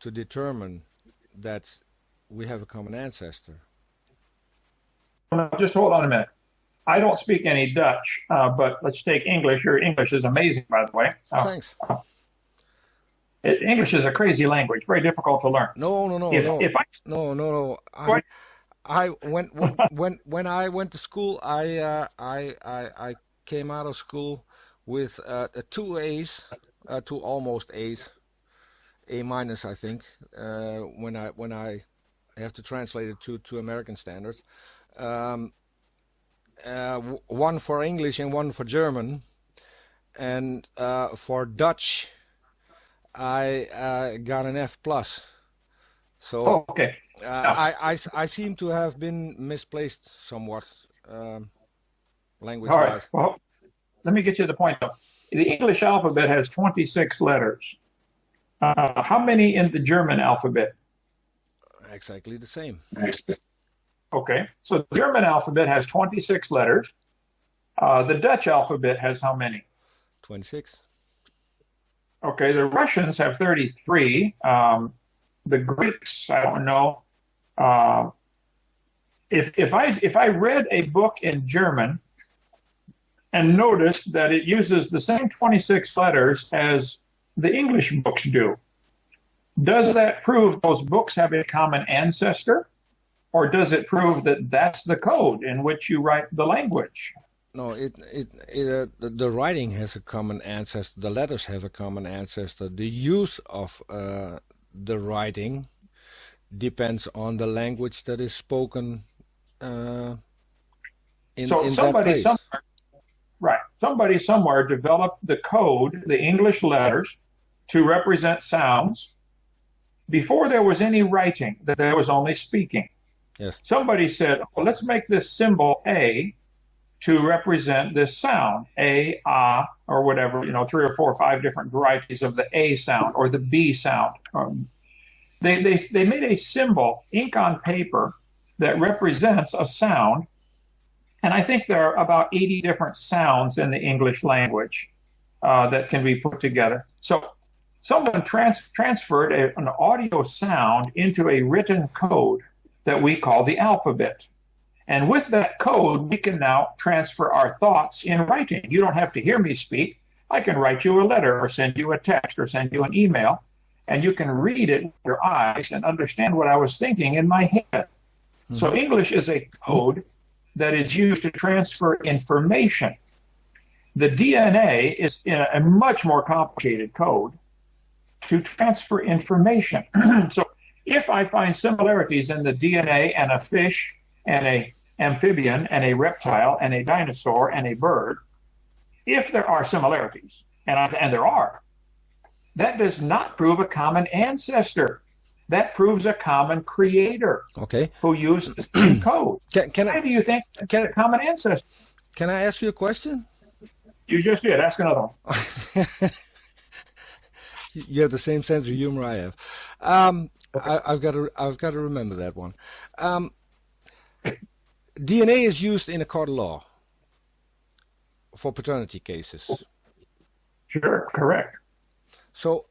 S2: to determine that we have a common ancestor.
S1: Just hold on a minute. I don't speak any Dutch, but let's take English. Your English is amazing, by the way.
S2: Thanks.
S1: English is a crazy language, very difficult to learn.
S2: No. When I went to school, I came out of school with 2 A's, 2 almost A's, A minus, I think, when I have to translate it to American standards. One for English and one for German, and for Dutch I got an F plus. So
S1: okay.
S2: I seem to have been misplaced somewhat, language-wise.
S1: All right. Well, let me get you to the point though. The English alphabet has 26 letters. How many in the German alphabet?
S2: Exactly the same.
S1: Okay, so the German alphabet has 26 letters. The Dutch alphabet has how many?
S2: 26.
S1: Okay, the Russians have 33. The Greeks, I don't know. If I read a book in German and noticed that it uses the same 26 letters as the English books do, does that prove those books have a common ancestor? Or does it prove that that's the code in which you write the language?
S2: No, the writing has a common ancestor. The letters have a common ancestor. The use of the writing depends on the language that is spoken in that place.
S1: Somebody somewhere developed the code, the English letters, to represent sounds before there was any writing, that there was only speaking.
S2: Yes.
S1: Somebody said, let's make this symbol A to represent this sound, A, ah, or whatever, 3 or 4 or 5 different varieties of the A sound or the B sound. They made a symbol, ink on paper, that represents a sound. And I think there are about 80 different sounds in the English language that can be put together. So someone transferred an audio sound into a written code that we call the alphabet. And with that code, we can now transfer our thoughts in writing. You don't have to hear me speak. I can write you a letter or send you a text or send you an email, and you can read it with your eyes and understand what I was thinking in my head. Mm-hmm. So English is a code that is used to transfer information. The DNA is in a much more complicated code to transfer information. So if I find similarities in the DNA and a fish and a amphibian and a reptile and a dinosaur and a bird, if there are similarities, and there are, that does not prove a common ancestor. That proves a common creator,
S2: okay,
S1: who used the same code.
S2: Why
S1: do you think it's a common ancestor?
S2: Can I ask you a question?
S1: You just did. Ask another one.
S2: You have the same sense of humor I have. Okay. I've got to remember that one. DNA is used in a court of law for paternity cases.
S1: Sure, correct.
S2: So,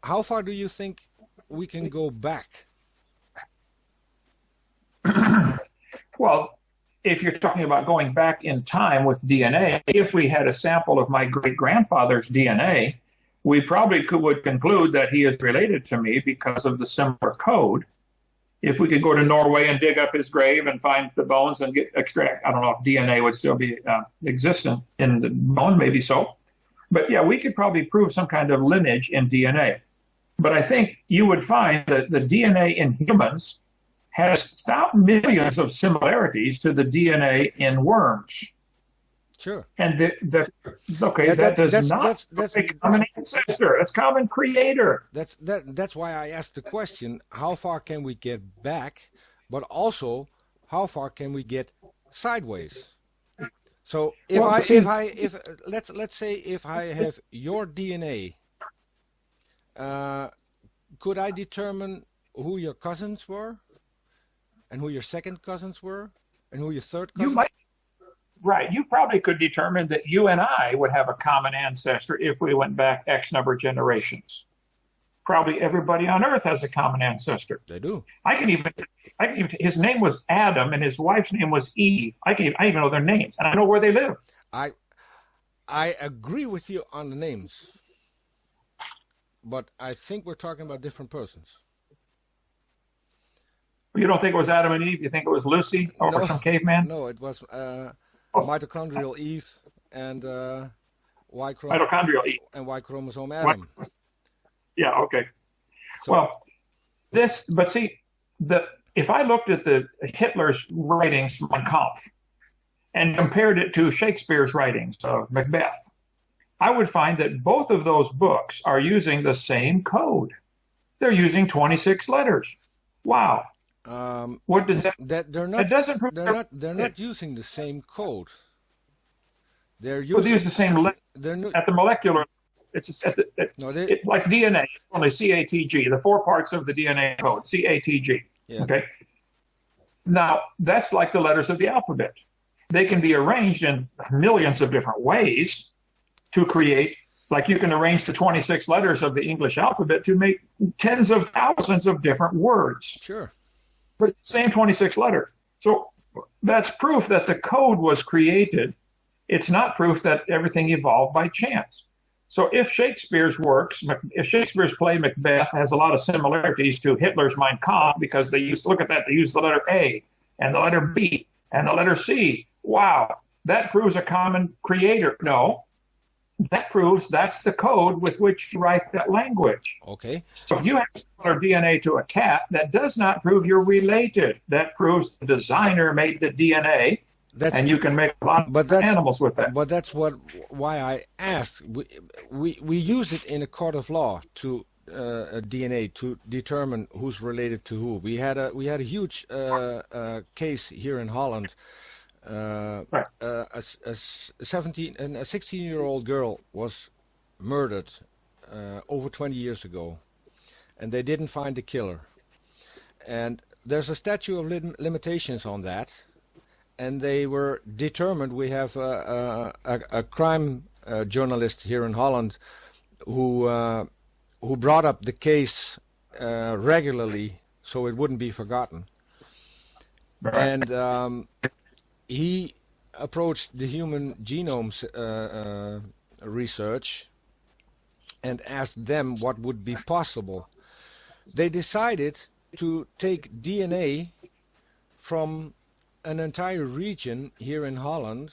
S2: how far do you think we can go back?
S1: Well, if you're talking about going back in time with DNA, if we had a sample of my great-grandfather's DNA, we probably would conclude that he is related to me because of the similar code. If we could go to Norway and dig up his grave and find the bones and extract, I don't know if DNA would still be existent in the bone, maybe so. But yeah, we could probably prove some kind of lineage in DNA. But I think you would find that the DNA in humans has millions of similarities to the DNA in worms.
S2: Sure.
S1: And that does not make a common ancestor. It's common creator.
S2: That's why I asked the question: how far can we get back? But also, how far can we get sideways? So let's say if I have your DNA, could I determine who your cousins were, and who your second cousins were, and who your third cousin?
S1: You might. Right. You probably could determine that you and I would have a common ancestor if we went back X number of generations. Probably everybody on Earth has a common ancestor.
S2: They do.
S1: I can even his name was Adam and his wife's name was Eve. I even know their names and I know where they live.
S2: I agree with you on the names, but I think we're talking about different persons.
S1: You don't think it was Adam and Eve? You think it was Lucy or some caveman?
S2: No, it was mitochondrial Eve and
S1: mitochondrial Eve
S2: and Y chromosome Adam.
S1: Yeah. Okay. So, if I looked at Hitler's writings, Mein Kampf, and compared it to Shakespeare's writings of Macbeth, I would find that both of those books are using the same code. They're using 26 letters. Wow. What does that?
S2: They're not using the same code. They're using
S1: the same at the molecular. It's like DNA. It's only CATG. The 4 parts of the DNA code. CATG.
S2: Yeah.
S1: Okay. Now that's like the letters of the alphabet. They can be arranged in millions of different ways to create. Like you can arrange the 26 letters of the English alphabet to make tens of thousands of different words.
S2: Sure.
S1: But it's the same 26 letters. So that's proof that the code was created. It's not proof that everything evolved by chance. So if Shakespeare's play Macbeth has a lot of similarities to Hitler's Mein Kampf because they used the letter A and the letter B and the letter C. Wow, that proves a common creator. No, that proves that's the code with which you write that language.
S2: Okay.
S1: So if you have similar DNA to a cat, that does not prove you're related. That proves the designer made the DNA, and you can make a lot of animals with that.
S2: But that's why I asked. We use it in a court of law to DNA to determine who's related to who. We had a huge case here in Holland
S1: Right.
S2: A 17 and a 16-year-old girl was murdered over 20 years ago, and they didn't find the killer. And there's a statute of limitations on that, and they were determined. We have a crime journalist here in Holland who brought up the case regularly so it wouldn't be forgotten.
S1: Right.
S2: And he approached the human genome research and asked them what would be possible. They decided to take DNA from an entire region here in Holland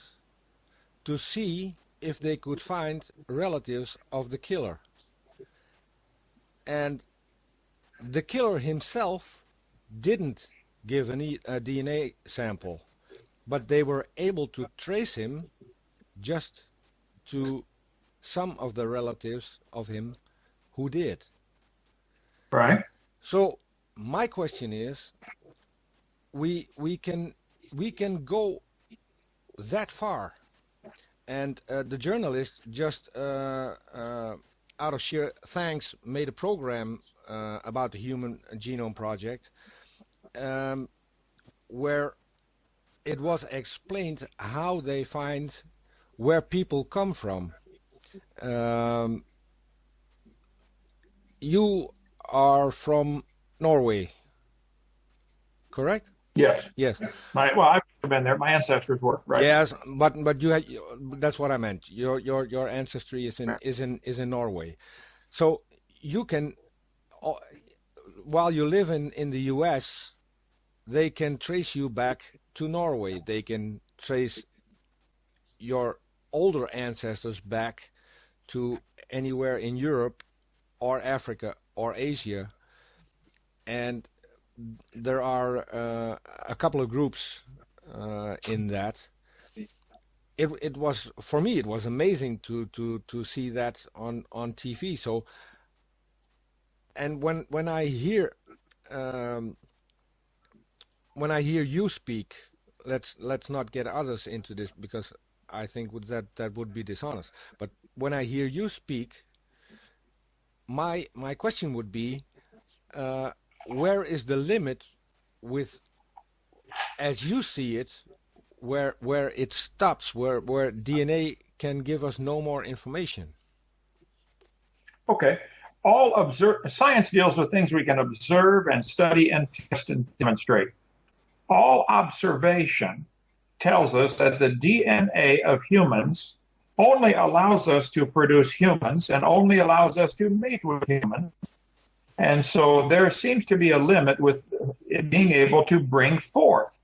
S2: to see if they could find relatives of the killer. And the killer himself didn't give a DNA sample, but they were able to trace him just to some of the relatives of him who did.
S1: Right.
S2: So my question is, we can go that far, and the journalist just out of sheer thanks made a program about the Human Genome Project, where it was explained how they find where people come from. You are from Norway, correct?
S1: Yes.
S2: Yes.
S1: I've been there. My ancestors were, right?
S2: Yes, but you had, that's what I meant. Your ancestry is in Norway, so you can, while you live in the U.S., they can trace you back to Norway. They can trace your older ancestors back to anywhere in Europe or Africa or Asia, and there are a couple of groups in that. It was, for me, it was amazing to see that on TV. So, and when I hear you speak, let's not get others into this, because I think that would be dishonest. But when I hear you speak, my question would be, where is the limit with, as you see it, where it stops, where DNA can give us no more information?
S1: Okay. Science deals with things we can observe and study and test and demonstrate. All observation tells us that the DNA of humans only allows us to produce humans and only allows us to mate with humans. And so there seems to be a limit with it being able to bring forth.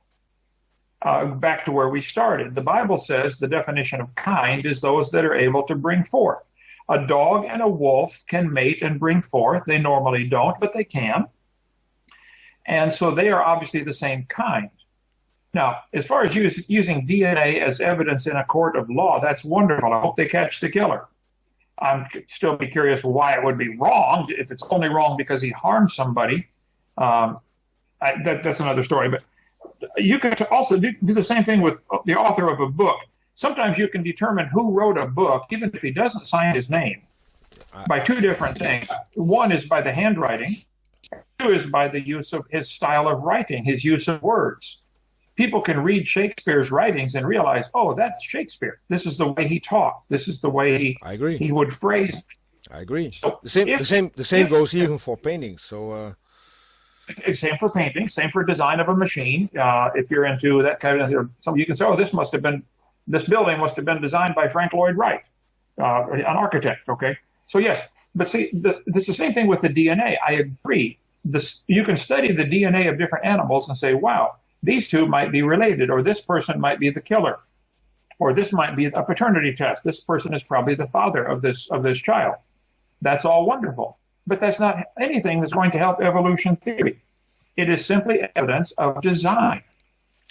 S1: Back to where we started. The Bible says the definition of kind is those that are able to bring forth. A dog and a wolf can mate and bring forth. They normally don't, but they can. And so they are obviously the same kind. Now, as far as using DNA as evidence in a court of law, that's wonderful. I hope they catch the killer. I'm still be curious why it would be wrong. If it's only wrong because he harmed somebody, that's another story. But you could also do the same thing with the author of a book. Sometimes you can determine who wrote a book, even if he doesn't sign his name, by two different things. One is by the handwriting. Two is by the use of his style of writing, his use of words. People can read Shakespeare's writings and realize, oh, that's Shakespeare. This is the way he talked. This is the way
S2: I agree.
S1: He would phrase.
S2: I agree.
S1: So
S2: the same goes even for paintings. So
S1: same for painting, same for design of a machine. If you're into that kind of, some you can say, oh, this building must have been designed by Frank Lloyd Wright, an architect. Okay, so yes, but see, it's the same thing with the DNA. I agree. You can study the DNA of different animals and say, wow, these two might be related, or this person might be the killer, or this might be a paternity test. This person is probably the father of this child. That's all wonderful, but that's not anything that's going to help evolution theory. It is simply evidence of design.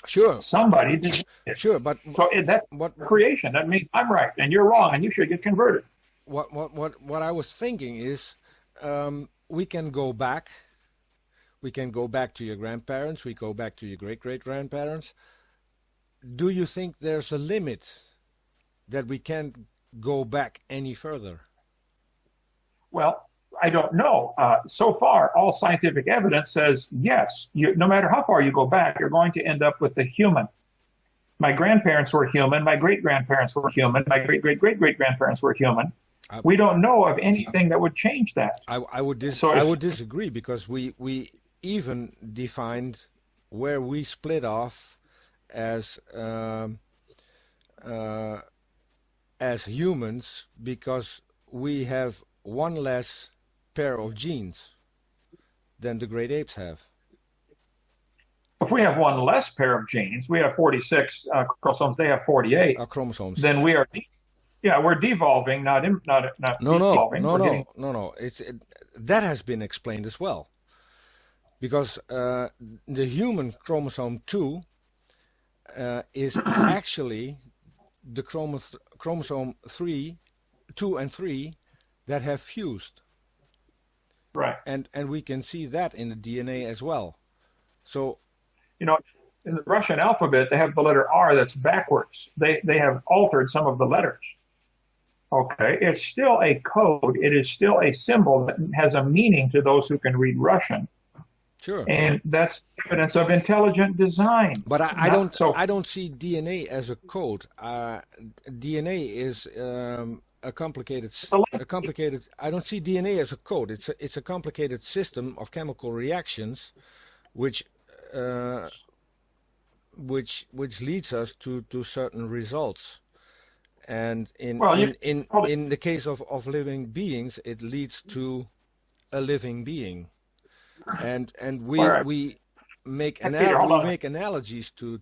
S2: Sure.
S1: Somebody did it.
S2: Sure, but
S1: so that's creation. That means I'm right and you're wrong, and you should get converted.
S2: What I was thinking is, we can go back. We can go back to your grandparents. We go back to your great-great-grandparents. do you think there's a limit that we can't go back any further?
S1: Well, I don't know. So far, all scientific evidence says yes. No matter how far you go back, you're going to end up with the human. My grandparents were human. My great-grandparents were human. My great-great-great-great-grandparents were human. We don't know of anything that would change that.
S2: I would disagree, because we even defined where we split off as humans, because we have one less pair of genes than the great apes have.
S1: If we have one less pair of genes, we have 46 chromosomes. They have 48.
S2: Chromosomes.
S1: Then we're devolving, not evolving.
S2: No. That has been explained as well, because the human chromosome 2 is actually the chromosome 2 and 3 that have fused.
S1: Right.
S2: And we can see that in the DNA as well. So,
S1: in the Russian alphabet, they have the letter R that's backwards. They have altered some of the letters. Okay, it's still a code. It is still a symbol that has a meaning to those who can read Russian.
S2: Sure.
S1: And that's evidence of intelligent design.
S2: But I don't see DNA as a code. DNA is a complicated. I don't see DNA as a code. It's a complicated system of chemical reactions, which leads us to certain results. And in the case of living beings, it leads to a living being. And we make analogies to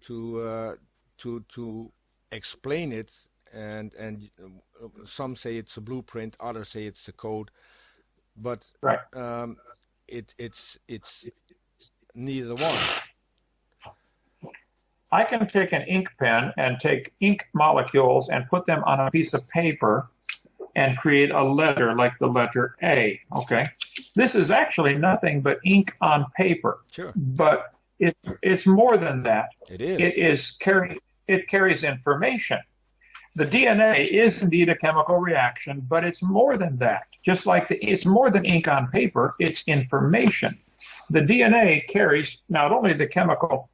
S2: explain it, and some say it's a blueprint, others say it's a code, but it's neither one.
S1: I can take an ink pen and take ink molecules and put them on a piece of paper and create a letter like the letter A. Okay, this is actually nothing but ink on paper.
S2: Sure.
S1: But it's more than that.
S2: It is.
S1: It carries information. The DNA is indeed a chemical reaction, but it's more than that. Just like it's more than ink on paper, it's information. The DNA carries not only the chemical.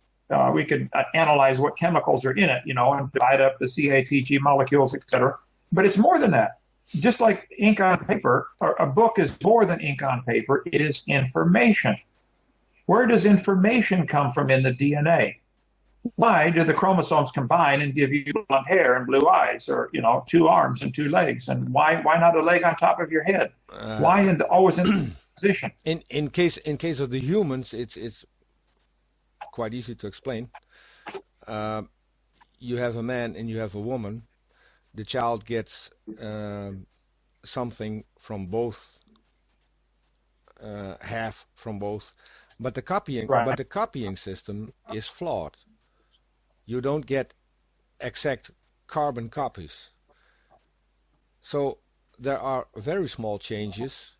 S1: We could analyze what chemicals are in it, and divide up the CATG molecules, etc. But it's more than that. Just like ink on paper, a book is more than ink on paper. It is information. Where does information come from in the DNA? Why do the chromosomes combine and give you blonde hair and blue eyes, or 2 arms and 2 legs? And why not a leg on top of your head? Why always in this position?
S2: In case of the humans, it's quite easy to explain. You have a man and you have a woman. The child gets something from both, half from both, but the copying system is flawed. You don't get exact carbon copies. So there are very small changes.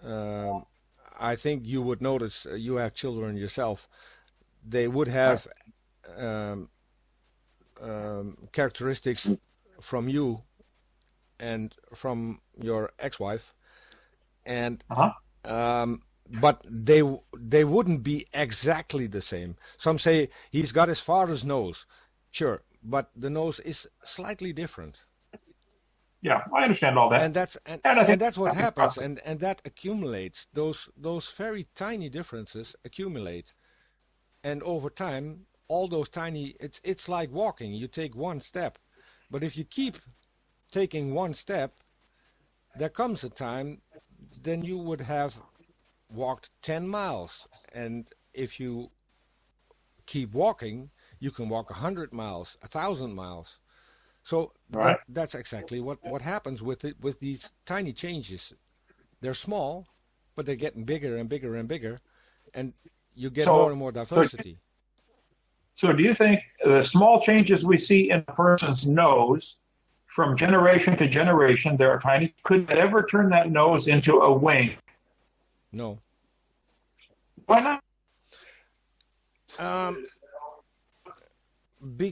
S2: I think you would notice, you have children yourself, they would have characteristics from you and from your ex-wife, and but they wouldn't be exactly the same. Some say he's got his father's nose, sure, but the nose is slightly different.
S1: Yeah, I understand all that.
S2: And that's what happens, and that accumulates. Those very tiny differences accumulate. And over time, all those tiny, it's like walking. You take one step. But if you keep taking one step, there comes a time, then you would have walked 10 miles. And if you keep walking, you can walk 100 miles, 1,000 miles. So that's exactly what happens with these tiny changes. They're small, but they're getting bigger and bigger and bigger. And you get more and more diversity.
S1: So do you think the small changes we see in a person's nose from generation to generation, they're tiny, could that ever turn that nose into a wing?
S2: No.
S1: Why not?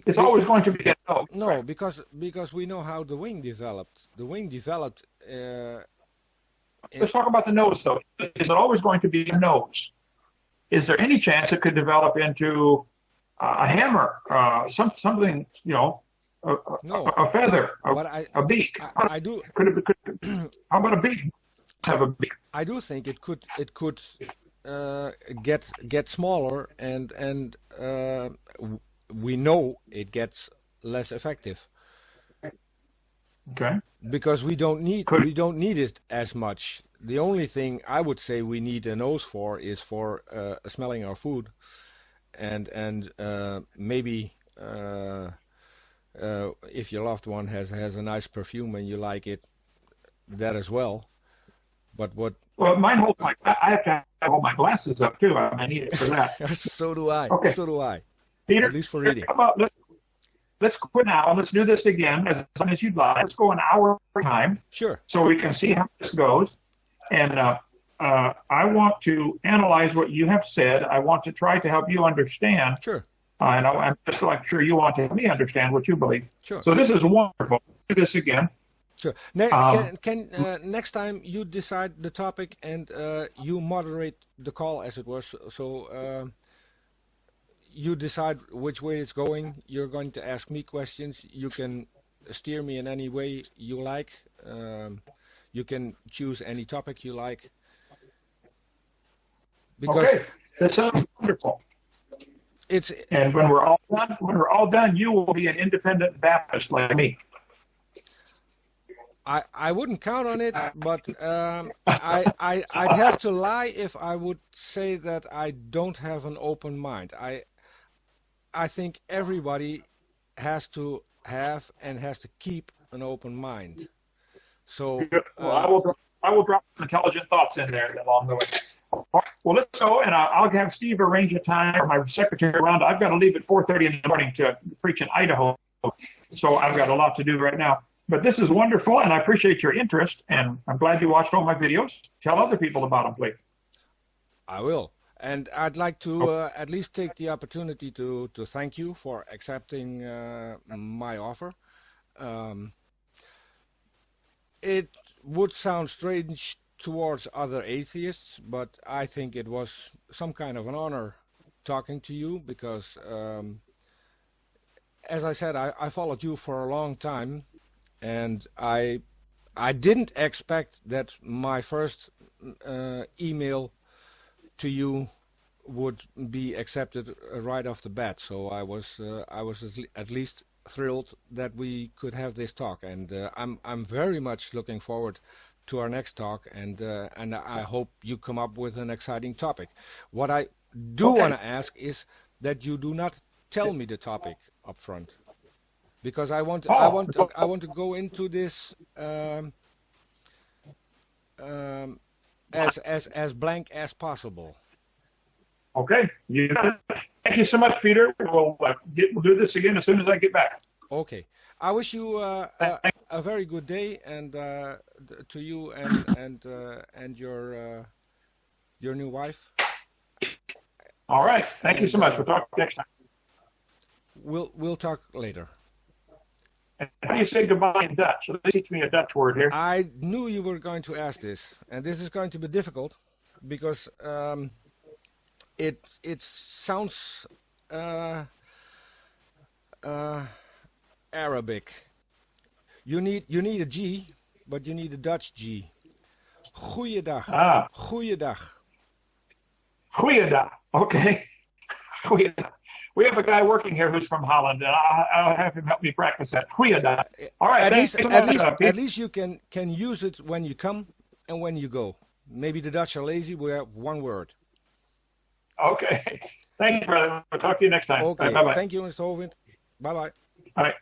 S1: It's always going to be a nose.
S2: No,
S1: right?
S2: because we know how the wing developed. The wing developed.
S1: Let's talk about the nose, though. Is it always going to be a nose? Is there any chance it could develop into a hammer, something,
S2: No,
S1: a feather,
S2: but
S1: a beak?
S2: I do
S1: How about a beak? Have a beak.
S2: I do think it could get smaller, and we know it gets less effective
S1: Okay.
S2: because we don't need it as much. The only thing I would say we need a nose for is for smelling our food, and maybe if your loved one has a nice perfume and you like it, that as well. But what?
S1: Well, mine holds I have to hold my glasses up too. I need it for that.
S2: So do I.
S1: Okay.
S2: So do I.
S1: Peter,
S2: At least for reading.
S1: how about let's quit now and let's do this again as long as you'd like. Let's go an hour time
S2: Sure.
S1: so we can see how this goes. And I want to analyze what you have said. I want to try to help you understand.
S2: Sure.
S1: And I'm just like sure you want to help me understand what you believe.
S2: Sure.
S1: So this is wonderful. Do this again.
S2: Sure. Next time you decide the topic and you moderate the call, as it was. So you decide which way it's going. You're going to ask me questions. You can steer me in any way you like. You can choose any topic you like. Because
S1: Okay, that sounds wonderful. And when we're all done, you will be an independent Baptist like me.
S2: I wouldn't count on it, but I'd have to lie if I would say that I don't have an open mind. I think everybody has to have and has to keep an open mind. So
S1: well, I will drop some intelligent thoughts in there along the way. Well, let's go, and I'll have Steve arrange a time for my secretary around. I've got to leave at 4:30 in the morning to preach in Idaho, so I've got a lot to do right now. But this is wonderful, and I appreciate your interest, and I'm glad you watched all my videos. Tell other people about them, please.
S2: I will. And I'd like to at least take the opportunity to thank you for accepting my offer. It would sound strange towards other atheists, but I think it was some kind of an honor talking to you because, as I said, I followed you for a long time, and I didn't expect that my first email to you would be accepted right off the bat. So I was at least thrilled that we could have this talk, and I'm very much looking forward to our next talk, and I hope you come up with an exciting topic. What I do want to ask is that you do not tell me the topic up front, because I want to go into this as blank as possible.
S1: Okay. Thank you so much, Peter. We'll do this again as soon as I get back.
S2: Okay. I wish you a very good day, and to you and your new wife.
S1: All right. Thank you so much. We'll talk next time.
S2: We'll talk later.
S1: And how do you say goodbye in Dutch? So teach me a Dutch word here.
S2: I knew you were going to ask this, and this is going to be difficult because it sounds Arabic. You need a G, but you need a Dutch G. Goeiedag. Goeiedag.
S1: Goeiedag. Okay. Goeiedag. We have a guy working here who's from Holland, and I'll have him help me practice that. Goeiedag. All right.
S2: At least you can use it when you come and when you go. Maybe the Dutch are lazy. We have one word.
S1: Okay. Thank you, brother. We'll talk to you next time.
S2: Okay.
S1: Bye-bye.
S2: Thank you, Mr. Hovind. Bye-bye.
S1: All right.